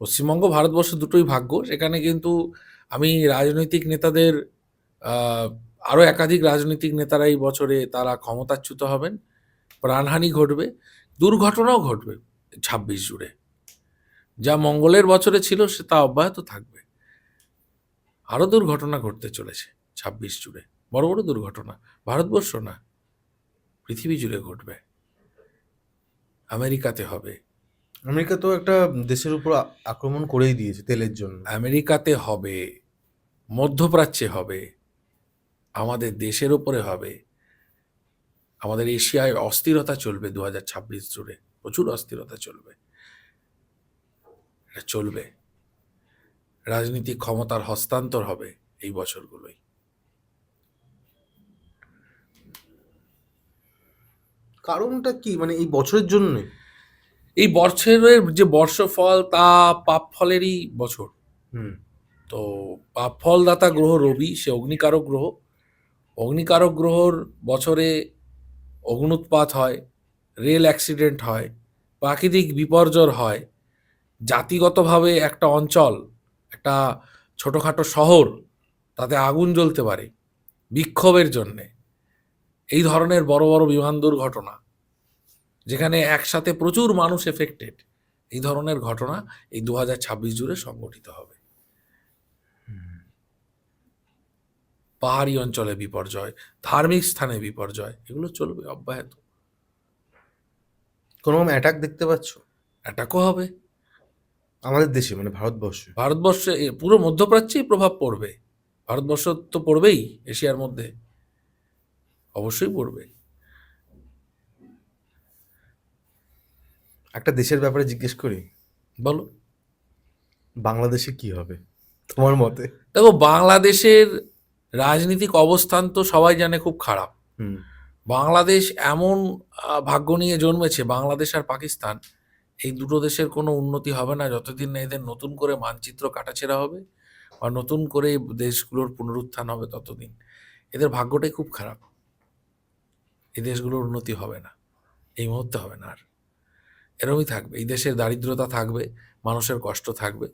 Speaker 2: পশ্চিমবঙ্গ ভারতবর্ষ দুটোই ভাগ্য, সেখানে কিন্তু আমি রাজনৈতিক নেতাদের আরও একাধিক রাজনৈতিক নেতারা এই বছরে তারা ক্ষমতাচ্যুত হবেন, প্রাণহানি ঘটবে, দুর্ঘটনাও ঘটবে 26 জুড়ে। যা মঙ্গলের বছরে ছিল সে তা অব্যাহত থাকবে। আরও দুর্ঘটনা ঘটতে চলেছে 26 জুড়ে, বড় বড় দুর্ঘটনা, ভারতবর্ষ না পৃথিবী জুড়ে ঘটবে। আমেরিকাতে হবে,
Speaker 1: আমেরিকা তো একটা দেশের উপর আক্রমণ করেই দিয়েছে তেলের জন্য।
Speaker 2: আমেরিকাতে হবে, মধ্যপ্রাচ্যে হবে, আমাদের দেশের ওপরে হবে, আমাদের এশিয়ায় অস্থিরতা চলবে 2026 জুড়ে, প্রচুর অস্থিরতা চলবে, এটা চলবে। রাজনীতিক ক্ষমতার হস্তান্তর হবে এই বছরগুলোই।
Speaker 1: কারণটা কি, মানে এই বছরের জন্যই?
Speaker 2: এই বছরের যে বর্ষফল তা পাপ ফলেরই বছর।
Speaker 1: হুম।
Speaker 2: তো পাপ ফলদাতা গ্রহ রবি, সে অগ্নিকারক গ্রহ। অগ্নিকারক গ্রহর বছরে অগ্নুৎপাত হয়, রেল অ্যাক্সিডেন্ট হয়, প্রাকৃতিক বিপর্যয় হয়, জাতিগতভাবে একটা অঞ্চল, একটা ছোটোখাটো শহর, তাতে আগুন জ্বলতে পারে বিক্ষোভের জন্যে। এই ধরনের বড় বড় বিমান দুর্ঘটনা, যেখানে একসাথে প্রচুর মানুষ এফেক্টেড, এই ধরনের ঘটনা এই 2026 জুড়ে সংগঠিত হবে। পাহাড়ি অঞ্চলে বিপর্যয়, ধার্মিক স্থানে বিপর্যয়, এগুলো চলবে অব্যাহত।
Speaker 1: কোনো রকম অ্যাটাক দেখতে পাচ্ছ
Speaker 2: অ্যাটাকও হবে
Speaker 1: আমাদের দেশে, মানে ভারতবর্ষে?
Speaker 2: ভারতবর্ষে, পুরো মধ্যপ্রাচ্যেই প্রভাব পড়বে। ভারতবর্ষ তো পড়বেই, এশিয়ার মধ্যে অবশ্যই পড়বে।
Speaker 1: একটা দেশের ব্যাপারে জিজ্ঞেস করি,
Speaker 2: বলো।
Speaker 1: বাংলাদেশে কি হবে তোমার মতে?
Speaker 2: দেখো, বাংলাদেশের রাজনৈতিক অবস্থান তো সবাই জানে খুব খারাপ।
Speaker 1: হুম।
Speaker 2: বাংলাদেশ এমন ভাগ্য নিয়ে জন্মেছে, বাংলাদেশ আর পাকিস্তান, এই দুটো দেশের কোনো উন্নতি হবে না যতদিন না এদের নতুন করে মানচিত্র কাটাছেঁড়া হবে বা নতুন করে এই দেশগুলোর পুনরুত্থান হবে ততদিন। এদের ভাগ্যটাই খুব খারাপ, এই দেশগুলোর উন্নতি হবে না, এই মুহূর্তে হবে না আর। এরমই থাকবে, এই দেশের দারিদ্রতা থাকবে, মানুষের কষ্ট থাকবে,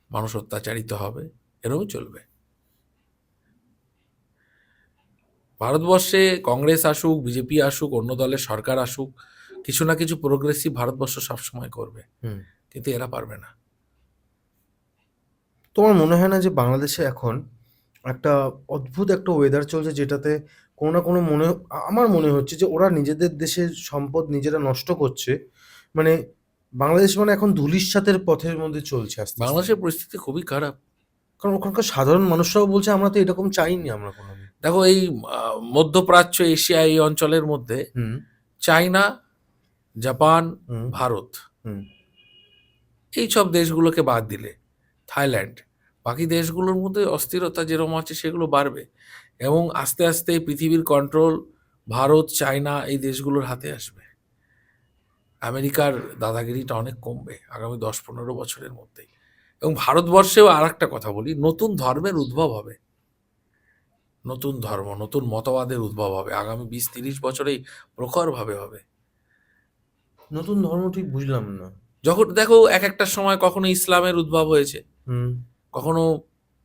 Speaker 2: মানুষ অত্যাচারিত হবে, এরমই চলবে। ভারতবর্ষে কংগ্রেস আসুক, বিজেপি আসুক, অন্য দলের সরকার আসুক, কিছু না কিছু প্রোগ্রেসিভ ভারতবর্ষ সবসময় করবে,
Speaker 1: হুম।
Speaker 2: কিন্তু এরা পারবে না।
Speaker 1: তোমার মনে হয় না যে বাংলাদেশে এখন একটা অদ্ভুত একটা ওয়েদার চলছে, যেটাতে কোনো না কোনো আমার মনে হচ্ছে যে ওরা নিজেদের দেশের সম্পদ নিজেরা নষ্ট করছে। মানে বাংলাদেশ মানে এখন ধূলিসাতের পথের মধ্যে চলছে আস্তে আস্তে।
Speaker 2: বাংলাদেশের পরিস্থিতি খুবই খারাপ।
Speaker 1: কারণ ওখানকার সাধারণ মানুষরাও বলছে আমরা তো এরকম চাইনি আমরা কোনোদিন।
Speaker 2: দেখো, এই মধ্যপ্রাচ্য, এশিয়া, এই অঞ্চলের মধ্যে
Speaker 1: হুম।
Speaker 2: চায়না, জাপান,
Speaker 1: হুম।
Speaker 2: ভারত,
Speaker 1: হুম।
Speaker 2: এই সব দেশগুলোকে বাদ দিলে, থাইল্যান্ড, বাকি দেশগুলোর মধ্যে অস্থিরতা যেরকম আছে সেগুলো বাড়বে, এবং আস্তে আস্তে পৃথিবীর কন্ট্রোল ভারত, চায়না, এই দেশগুলোর হাতে আসবে। আমেরিকার দাদাগিরিটা অনেক কমবে আগামী 10-15 বছরের মধ্যেই। এবং ভারতবর্ষেও আর একটা কথা বলি, নতুন ধর্মের উদ্ভব হবে, নতুন ধর্ম, নতুন মতবাদের উদ্ভব হবে আগামী 20-30 বছরেই, প্রখরভাবে হবে।
Speaker 1: নতুন ধর্ম ঠিক বুঝলাম না।
Speaker 2: যখন দেখো, এক একটা সময় কখনো ইসলামের উদ্ভব হয়েছে,
Speaker 1: হুম।
Speaker 2: কখনো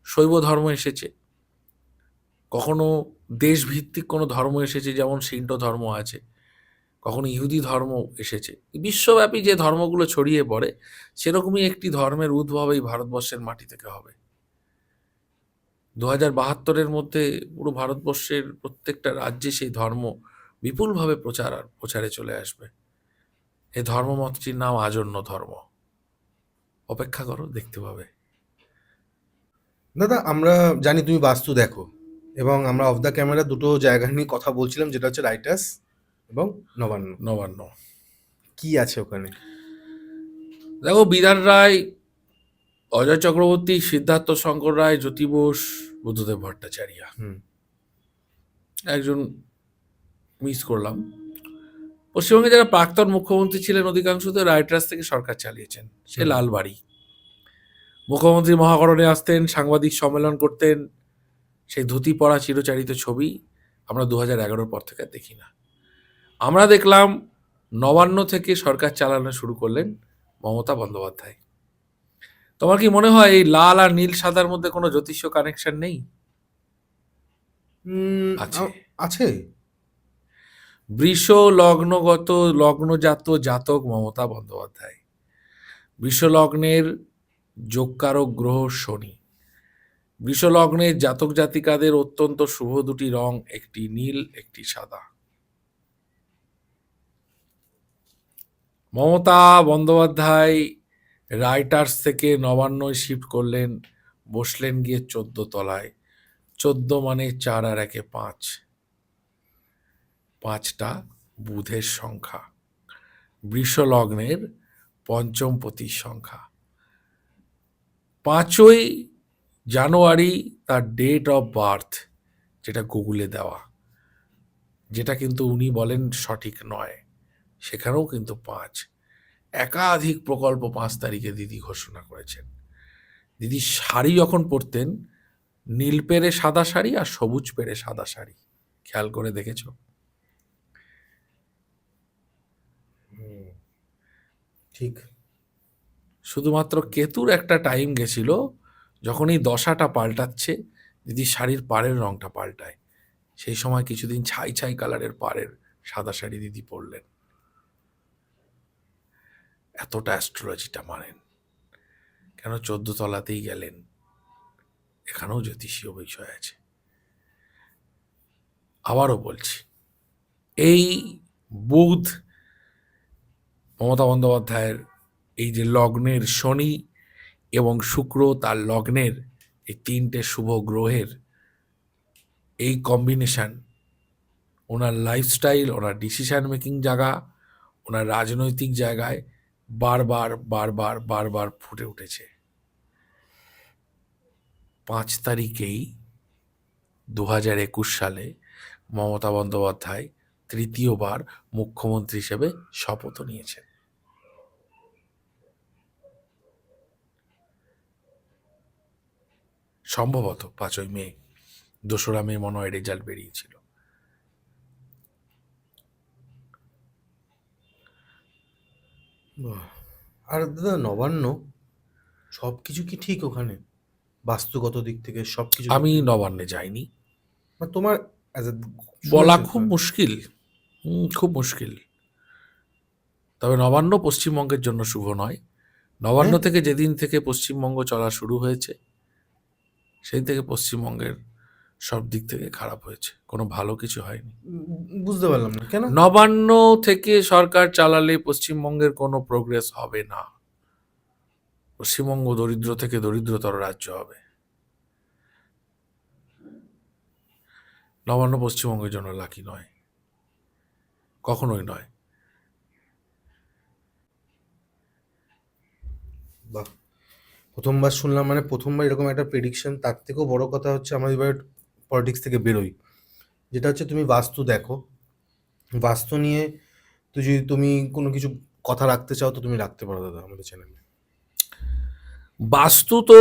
Speaker 2: শৈব ধর্ম এসেছে, কখনো দেশভিত্তিক কোনো ধর্ম এসেছে, যেমন সিন্টো ধর্ম আছে, কখনো ইহুদি ধর্ম এসেছে। বিশ্বব্যাপী যে ধর্মগুলো ছড়িয়ে পড়ে, সেরকমই একটি ধর্মের উদ্ভব এই ভারতবর্ষের মাটি থেকে হবে। 2072-এর মধ্যে পুরো ভারতবর্ষের প্রত্যেকটা রাজ্যে সেই ধর্ম বিপুলভাবে প্রচারে চলে আসবে। এই ধর্মমতটির নাম আজন্য ধর্ম। অপেক্ষা করো, দেখতে পাবে।
Speaker 1: দাদা, আমরা জানি তুমি বাস্তু দেখো, এবং আমরা অফ দ্য ক্যামেরা দুটো জায়গা নিয়ে কথা বলছিলাম, যেটা হচ্ছে রাইটার্স এবং নবান্ন।
Speaker 2: নবান্ন,
Speaker 1: কি আছে ওখানে?
Speaker 2: দেখো, বিধান রায়, অজয় চক্রবর্তী, সিদ্ধার্থ শঙ্কর রায়, জ্যোতি বোস, বুদ্ধদেব ভট্টাচার্য,
Speaker 1: হুম।
Speaker 2: একজন মিস করলাম, পশ্চিমবঙ্গে যারা প্রাক্তন মুখ্যমন্ত্রী ছিলেন অধিকাংশ তো রাইটার্স থেকে সরকার চালিয়েছেন। সে
Speaker 1: হুম।
Speaker 2: লালবাড়ি, মুখ্যমন্ত্রী মহাকরণে আসতেন, সাংবাদিক সম্মেলন করতেন, সেই ধুতি পরা চিরচারিত ছবি আমরা 2011 পর থেকে আর দেখি না। আমরা দেখলাম নবান্ন থেকে সরকার চালানো শুরু করলেন মমতা বন্দ্যোপাধ্যায়। তোমার কি মনে হয় এই লাল আর নীল সাদার মধ্যে কোনো জ্যোতিষ কানেকশন নেই? আছে।
Speaker 1: আছে।
Speaker 2: বৃষ লগ্নজাত জাতক মমতা বন্দ্যোপাধ্যায়। বৃষ লগ্নের যোগকারক গ্রহ শনি। বৃষ লগ্নের জাতক জাতিকাদের অত্যন্ত শুভ দুটি রং, একটি নীল একটি সাদা। মমতা বন্দ্যোপাধ্যায় রাইটার্স থেকে নবান্নয় শিফট করলেন, বসলেন গিয়ে 14 তলায়। 14 মানে 4 আর 1 5, 5টা বুধের সংখ্যা, বৃষ লগ্নের পঞ্চম পতির সংখ্যা। 5ই জানুয়ারি তার ডেট অফ বার্থ, যেটা গুগলে দেওয়া, যেটা কিন্তু উনি বলেন সঠিক নয়, সেখানেও কিন্তু 5। একাধিক প্রকল্প 5 তারিখে দিদি ঘোষণা করেছেন। দিদি শাড়ি যখন পরতেন, নীল পেরে সাদা শাড়ি আর সবুজ পেরে সাদা শাড়ি, খেয়াল করে দেখেছ?
Speaker 1: ঠিক।
Speaker 2: শুধুমাত্র কেতুর একটা টাইম গেছিল যখন এই দশাটা পাল্টাচ্ছে, দিদি শাড়ির পাড়ের রংটা পাল্টায়, সেই সময় কিছুদিন ছাই ছাই কালারের পাড়ের সাদা শাড়ি দিদি পরলেন। এতটা অ্যাস্ট্রোলজিটা মানেন কেন? 14 তলাতেই গেলেন, এখানেও জ্যোতিষীয় বিষয় আছে। আবারও বলছি, এই বুধ মমতা বন্দ্যোপাধ্যায়ের এই যে লগ্নের শনি এবং শুক্র তার লগ্নের, এই 3টে শুভ গ্রহের এই কম্বিনেশন ওনার লাইফস্টাইল, ওনার ডিসিশন মেকিং জায়গা, ওনার রাজনৈতিক জায়গায় বারবার বারবার বারবার ফুটে উঠেছে। 5 তারিখেই 2021 সালে মমতা বন্দ্যোপাধ্যায় তৃতীয়বার মুখ্যমন্ত্রী হিসেবে শপথ নিয়েছেন। সম্ভবত 5ই মে, 2রা মে মনে হয় রেজাল্ট বেরিয়েছিল।
Speaker 1: আর দাদা, নবান্ন সবকিছু কি ঠিক ওখানে বাস্তুগত দিক থেকে সবকিছু?
Speaker 2: আমি নবান্নে যাইনি,
Speaker 1: তোমার
Speaker 2: বলা খুব মুশকিল, খুব মুশকিল। তবে নবান্ন পশ্চিমবঙ্গের জন্য শুভ নয়। নবান্ন থেকে যেদিন থেকে পশ্চিমবঙ্গ চলা শুরু হয়েছে, সেই থেকে পশ্চিমবঙ্গের সব দিক থেকে খারাপ হয়েছে, কোনো ভালো কিছু হয়নি।
Speaker 1: বুঝতে পারলাম না কেন।
Speaker 2: নবান্ন থেকে সরকার চালালে পশ্চিমবঙ্গের কোনো প্রোগ্রেস হবে না। পশ্চিমবঙ্গ দরিদ্র থেকে দরিদ্রতর রাজ্য হবে। নবান্ন পশ্চিমবঙ্গের জন্য লাকি নয়, কখনোই নয়।
Speaker 1: বাহ, প্রথমবার শুনলাম, মানে প্রথমবার এরকম একটা প্রেডিকশন। তার থেকেও বড় কথা হচ্ছে, আমরা এবার পলিটিক্স থেকে বেরোই, যেটা হচ্ছে তুমি বাস্তু দেখো, বাস্তু নিয়ে তো যদি তুমি কোনো কিছু কথা রাখতে চাও তো তুমি রাখতে পারো দাদা আমাদের চ্যানেলে।
Speaker 2: বাস্তু তো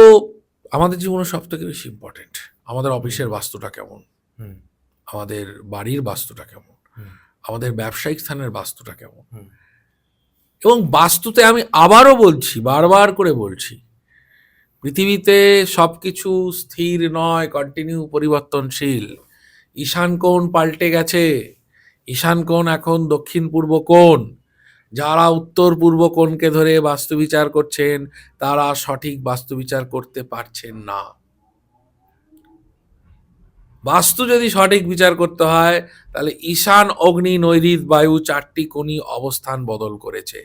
Speaker 2: আমাদের জীবনে সব থেকে বেশি ইম্পর্টেন্ট। আমাদের অফিসের বাস্তুটা কেমন,
Speaker 1: হুম
Speaker 2: আমাদের বাড়ির বাস্তুটা কেমন,
Speaker 1: হুম
Speaker 2: আমাদের ব্যবসায়িক স্থানের বাস্তুটা কেমন।
Speaker 1: হুম
Speaker 2: এবং বাস্তুতে আমি আবারও বলছি, বারবার করে বলছি, পৃথিবীতে সব কিছু স্থির নয়, কন্টিনিউ পরিবর্তনশীল। ঈশান কোণ পাল্টে গেছে, ঈশান কোণ এখন দক্ষিণ পূর্ব কোণ। যারা উত্তর পূর্ব কোণকে ধরে বাস্তু বিচার করছেন, তারা সঠিক বাস্তু বিচার করতে পারছেন না। বাস্তু যদি সঠিক বিচার করতে হয়, তাহলে ঈশান, অগ্নি, নৈঋত, বায়ু 4টি কোণই অবস্থান বদল করেছে।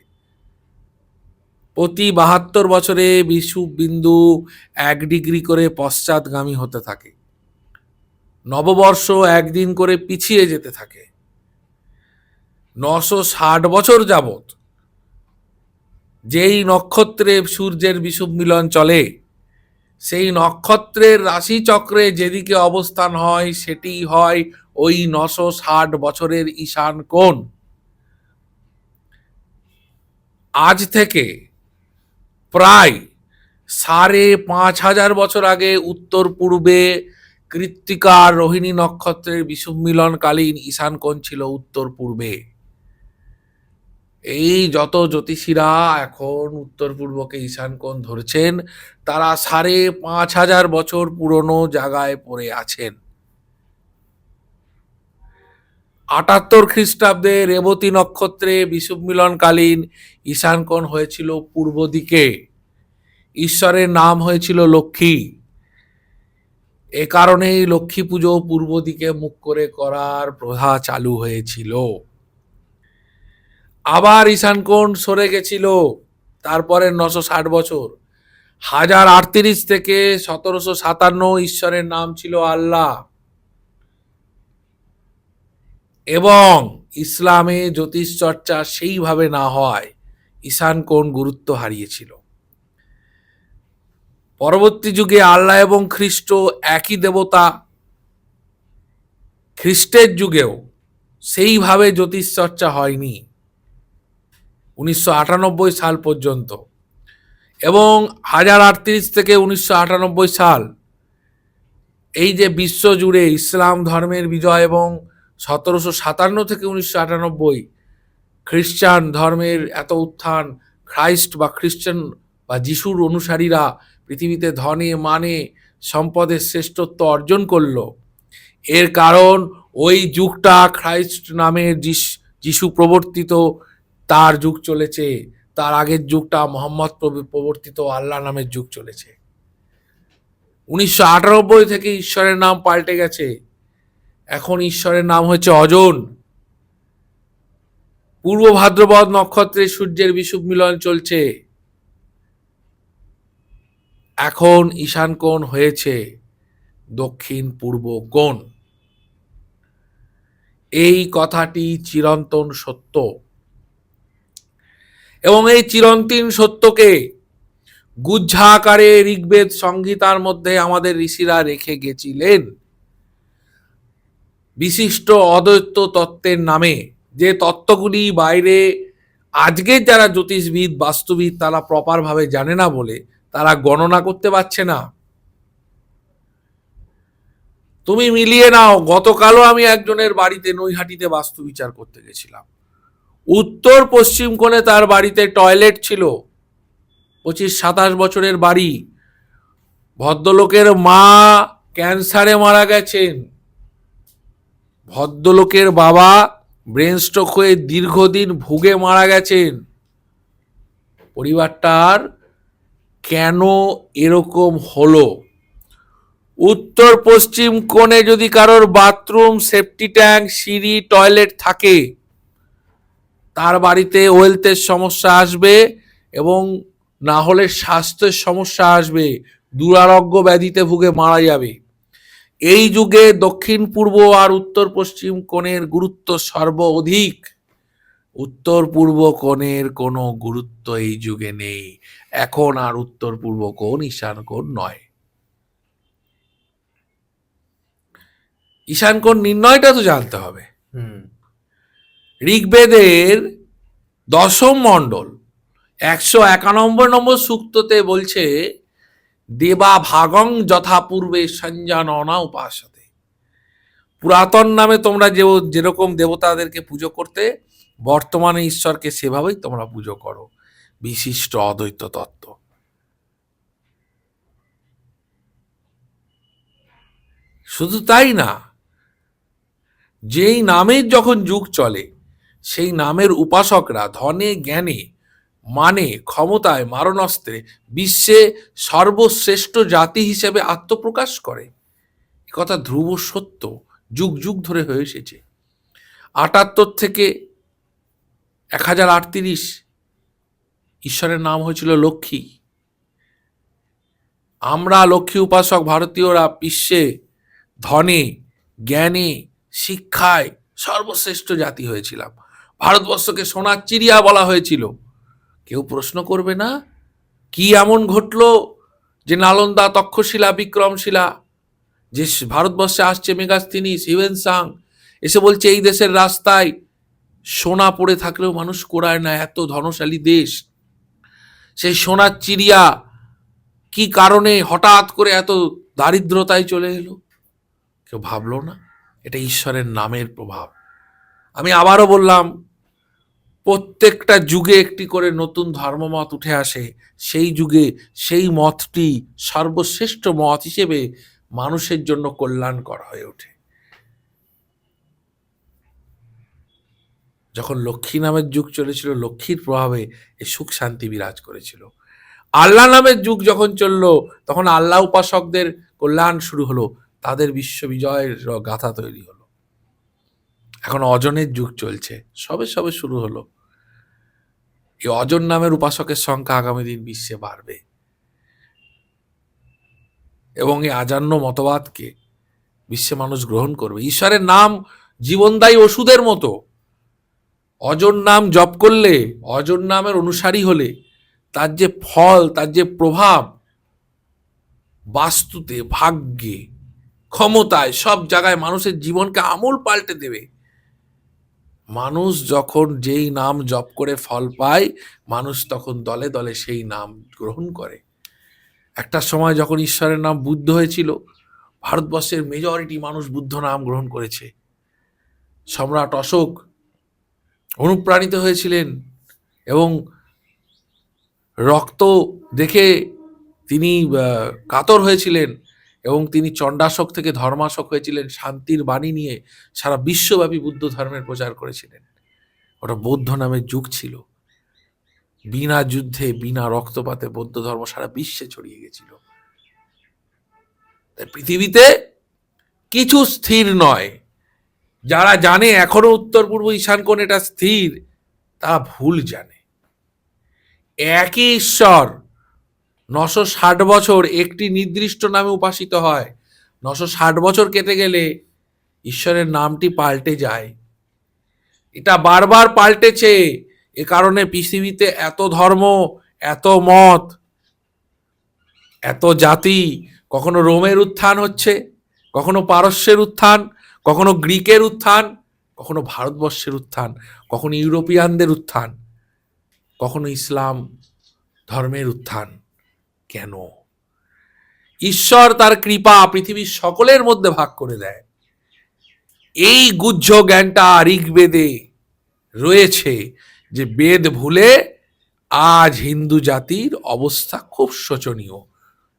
Speaker 2: প্রতি 72 বছরে বিষুব বিন্দু 1 ডিগ্রি করে পশ্চাৎগামী হতে থাকে। নববর্ষ একদিন করে পিছিয়ে যেতে থাকে। 960 বছর যাবত যেই নক্ষত্রে সূর্যের বিষুব মিলন চলে, সেই নক্ষত্রের রাশিচক্রে যেদিকে অবস্থান হয় সেটি হয় ওই 960 বছরের ঈশান কোণ। আজ থেকে প্রায় 5,500 বছর আগে উত্তর পূর্বে কৃত্তিকার রোহিণী নক্ষত্রের বিষুম্মিলনকালীন ঈশান কোণ ছিল উত্তর পূর্বে। এই যত জ্যোতিষীরা এখন উত্তর পূর্বকে ঈশান কোণ ধরছেন, তারা 5,500 বছর পুরনো জায়গায় পড়ে আছেন। 78 খ্রিস্টাব্দে রেবতী নক্ষত্রে বিষুম্মিলনকালীন ঈশান কোণ হয়েছিল পূর্ব দিকে। ঈশ্বরের নাম হয়েছিল লক্ষ্মী। এ কারণেই লক্ষ্মী পুজো পূর্ব দিকে মুখ করে করার প্রথা চালু হয়েছিল। আবার ঈশান কোণ সরে গেছিল তারপরে 960 বছর। 1038 থেকে 1757 ঈশ্বরের নাম ছিল আল্লাহ। এবং ইসলামে জ্যোতিষ চর্চা সেইভাবে না হয় ঈশান কোণ গুরুত্ব হারিয়েছিল। পরবর্তী যুগে আল্লাহ এবং খ্রিস্ট একই দেবতা। খ্রিস্টের যুগেও সেইভাবে জ্যোতিষ চর্চা হয়নি 1998 সাল পর্যন্ত। এবং 1038 থেকে 1998 সাল, এই যে বিশ্ব জুড়ে ইসলাম ধর্মের বিজয়, এবং 1757 থেকে 1998 খ্রিস্টান ধর্মের এত উত্থান, খ্রাইস্ট বা খ্রিস্টান বা যিশুর অনুসারীরা পৃথিবীতে ধনে মানে সম্পদের শ্রেষ্ঠত্ব অর্জন করলো, এর কারণ ওই যুগটা খ্রাইস্ট নামের যিশু প্রবর্তিত তার যুগ চলেছে। তার আগের যুগটা মোহাম্মদ প্রবর্তিত আল্লাহ নামের যুগ চলেছে। 1998 থেকে ঈশ্বরের নাম পাল্টে গেছে। এখন ঈশ্বরের নাম হচ্ছে অজন। পূর্ব ভাদ্রপদ নক্ষত্রে সূর্যের বিষুম্মিলন চলছে। এখন ঈশান কোণ হয়েছে দক্ষিণ পূর্ব কোণ। এই কথাটি চিরন্তন সত্য, এবং এই চিরন্তন সত্যকে গুজ্জা আকারে ঋগ্বেদ সংহিতার মধ্যে আমাদের ঋষিরা রেখে গেছিলেন বিশিষ্ট অদ্বৈত তত্ত্বের নামে। যে তত্ত্বগুলি বাইরে আজকের যারা জ্যোতিষবিদ বাস্তুবিদ তারা প্রপার ভাবে জানে না বলে তারা গণনা করতে পারছে না। তুমি মিলিয়ে নাও, গতকালও আমি একজনের বাড়িতে নৈহাটিতে বাস্তু বিচার করতে গেছিলাম। উত্তর পশ্চিম কোণে তার বাড়িতে টয়লেট ছিল। 25-27 বছরের বাড়ি। ভদ্রলোকের মা ক্যান্সারে মারা গেছেন। ভদ্রলোকের বাবা ব্রেন স্ট্রোক হয়ে দীর্ঘদিন ভুগে মারা গেছেন। পরিবারটার কেন এরকম হলো? উত্তর পশ্চিম কোণে যদি কারোর বাথরুম, সেফটি ট্যাঙ্ক, সিঁড়ি, টয়লেট থাকে, তার বাড়িতে ওয়েলথের সমস্যা আসবে, এবং না হলে স্বাস্থ্যের সমস্যা আসবে, দুরারোগ্য ব্যাধিতে ভুগে মারা যাবে। এই যুগে দক্ষিণ পূর্ব আর উত্তর পশ্চিম কোণের গুরুত্ব সর্বাধিক। উত্তর পূর্ব কোণের কোনো গুরুত্ব এই যুগে নেই। এখন আর উত্তর পূর্ব কোণ ঈশান কোণ নয়। ঈশান কোণ নির্ণয়টা তো জানতে হবে। ঋগ্বেদের 10ম মণ্ডল 191 নম্বর সূক্ততে বলছে, দেবা ভাগং যথা পূর্বে সঞ্জাননা উপাসতে। পুরাতন নামে তোমরা যেরকম দেবতাদেরকে পুজো করতে, বর্তমানে ঈশ্বরকে সেভাবেই তোমরা পুজো করো। বিশিষ্ট অদ্বৈত তত্ত্ব। শুধু তাই না, যেই নামের যখন যুগ চলে সেই নামের উপাসকরা ধনে, জ্ঞানে, মানে, ক্ষমতায়, মারণাস্ত্রে বিশ্বে সর্বশ্রেষ্ঠ জাতি হিসেবে আত্মপ্রকাশ করে। কথা ধ্রুব সত্য, যুগ যুগ ধরে হয়ে এসেছে। 78 থেকে 1038 ঈশ্বরের নাম হয়েছিল লক্ষ্মী। আমরা লক্ষ্মী উপাসক ভারতীয়রা বিশ্বে ধনে, জ্ঞানে, শিক্ষায় সর্বশ্রেষ্ঠ জাতি হয়েছিলাম। ভারতবর্ষকে সোনার চিড়িয়া বলা হয়েছিল। কেউ প্রশ্ন করবে না কি এমন ঘটলো যে নালন্দা, তক্ষশিলা, বিক্রমশিলা, যে ভারতবর্ষে আসছে মেগাস্তিনি, হিউয়েন সাং এসে বলছে এই দেশের রাস্তায় সোনা পড়ে থাকলেও মানুষ কোড়ায় না, এত ধনশালী দেশ। সেই সোনার চিড়িয়া কি কারণে হঠাৎ করে এত দারিদ্রতায় চলে এলো, কেউ ভাবলো না? এটা ঈশ্বরের নামের প্রভাব। আমি আবারও বললাম, প্রত্যেকটা যুগে একটি করে নতুন ধর্মমত উঠে আসে। সেই যুগে সেই মতটি সর্বশ্রেষ্ঠ মত হিসেবে মানুষের জন্য কল্যাণকর হয়ে ওঠে। যখন লক্ষ্মী নামের যুগ চলেছিল, লক্ষ্মীর প্রভাবে এই সুখ শান্তি বিরাজ করেছিল। আল্লাহ নামের যুগ যখন চললো, তখন আল্লাহ উপাসকদের কল্যাণ শুরু হলো, তাদের বিশ্ব বিজয়ের গাথা তৈরি হলো। এখন অজনের যুগ চলছে, সবে সবে শুরু হলো। এই অজন নামের উপাসকের সংখ্যা আগামী দিন বিশ্বে বাড়বে, এবং এই আজান্য মতবাদকে বিশ্বে মানুষ গ্রহণ করবে। ঈশ্বরের নাম জীবনদায়ী ওষুধের মতো। অজন নাম জপ করলে, অজন নামের অনুসারী হলে তার যে ফল, তার যে প্রভাব বাস্তুতে, ভাগ্যে, ক্ষমতায়, সব জায়গায় মানুষের জীবনকে আমূল পাল্টে দেবে। মানুষ যখন যেই নাম জপ করে ফল পায়, মানুষ তখন দলে দলে সেই নাম গ্রহণ করে। একটা সময় যখন ঈশ্বরের নাম বুদ্ধ হয়েছিল, ভারতবর্ষের মেজরিটি মানুষ বুদ্ধ নাম গ্রহণ করেছে। সম্রাট অশোক অনুপ্রাণিত হয়েছিলেন এবং রক্ত দেখে তিনি কাতর হয়েছিলেন, এবং তিনি চণ্ডাশোক থেকে ধর্মাশোক হয়েছিলেন। শান্তির বাণী নিয়ে সারা বিশ্বব্যাপী বুদ্ধ ধর্মের প্রচার করেছিলেন। ওটা বৌদ্ধ নামের যুগ ছিল। বিনা যুদ্ধে, বিনা রক্তপাতে বৌদ্ধ ধর্ম সারা বিশ্বে ছড়িয়ে গেছিল। তাই পৃথিবীতে কিছু স্থির নয়। যারা জানে এখনো উত্তর পূর্ব ঈশান কোণ এটা স্থির, তারা ভুল জানে। একই ঈশ্বর 960 বছর একটি নির্দিষ্ট নামে উপাসিত হয়। 960 বছর কেটে গেলে ঈশ্বরের নামটি পাল্টে যায়। এটা বারবার পাল্টেছে। এ কারণে পৃথিবীতে এত ধর্ম, এত মত, এত জাতি। কখনো রোমের উত্থান হচ্ছে, কখনো পারস্যের উত্থান, কখনো গ্রিকের উত্থান, কখনো ভারতবর্ষের উত্থান, কখনো ইউরোপিয়ানদের উত্থান, কখনো ইসলাম ধর্মের উত্থান। কেন? ঈশ্বর তার কৃপা পৃথিবীর সকলের মধ্যে ভাগ করে দেয়। এই গুহ্য জ্ঞানটা ঋগ্বেদে রয়েছে, যে বেদ ভুলে আজ হিন্দু জাতির অবস্থা খুব শোচনীয়।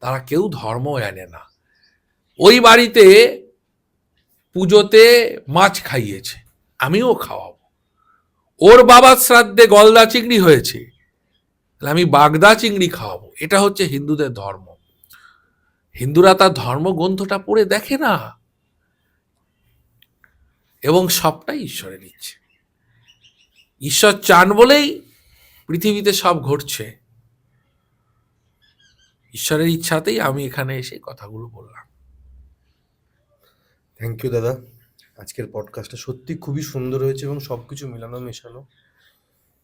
Speaker 2: তারা কেউ ধর্ম আনে না। ওই বাড়িতে পুজোতে মাছ খাইয়েছে, আমিও খাওয়াবো। ওর বাবার শ্রাদ্ধে গলদা চিংড়ি হয়েছে, তাহলে আমি বাগদা চিংড়ি খাওয়াবো। এটা হচ্ছে হিন্দুদের ধর্ম। হিন্দুরা তার ধর্মগ্রন্থটা পড়ে দেখে না, এবং সবটাই ঈশ্বরের ইচ্ছে। ঈশ্বর চান বলেই পৃথিবীতে সব ঘটছে। ঈশ্বরের ইচ্ছাতেই আমি এখানে এসে কথাগুলো বললাম।
Speaker 1: থ্যাংক ইউ দাদা। আজকের পডকাস্টটা সত্যি খুবই সুন্দর হয়েছে এবং সব কিছু মেলানো মেশানো।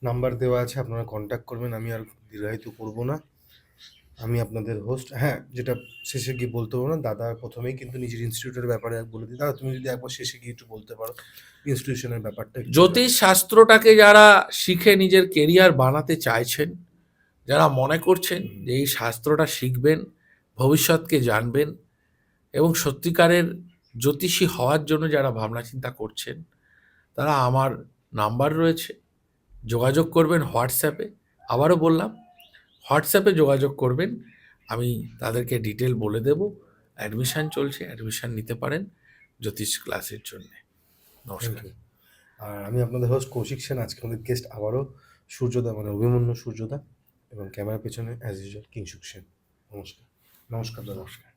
Speaker 1: নাম্বার দেওয়া আছে, আপনারা কন্ট্যাক্ট করবেন। আমি আর দীর্ঘায়িত করবো না। আমি আপনাদের হোস্ট। হ্যাঁ, যেটা শেষে গিয়ে বলতে পারবো না, দাদা প্রথমেই কিন্তু নিজের ইনস্টিটিউটের ব্যাপারে বলে দিই। দাদা, তুমি যদি একবার শেষে গিয়ে একটু বলতে পারো ইনস্টিটিউশনের ব্যাপারটা।
Speaker 2: জ্যোতিষ শাস্ত্রটাকে যারা শিখে নিজের কেরিয়ার বানাতে চাইছেন, যারা মনে করছেন যে এই শাস্ত্রটা শিখবেন, ভবিষ্যৎকে জানবেন, এবং সত্যিকারের জ্যোতিষী হওয়ার জন্য যারা ভাবনা চিন্তা করছেন, তারা আমার নাম্বার রয়েছে, যোগাযোগ করবেন হোয়াটসঅ্যাপে। আবারও বললাম, হোয়াটসঅ্যাপে যোগাযোগ করবেন, আমি তাদেরকে ডিটেল বলে দেব। অ্যাডমিশান চলছে, অ্যাডমিশান নিতে পারেন জ্যোতিষ ক্লাসের জন্য। নমস্কার।
Speaker 1: আর আমি আপনাদের হোস্ট কৌশিক সেন। আজকে আমাদের গেস্ট আবারও সূর্যদা, মানে অভিমন্যু সূর্যদা, এবং ক্যামেরার পেছনে অ্যাজ ইউজুয়াল কিংশুক সেন। নমস্কার। নমস্কার দাদা।
Speaker 2: নমস্কার।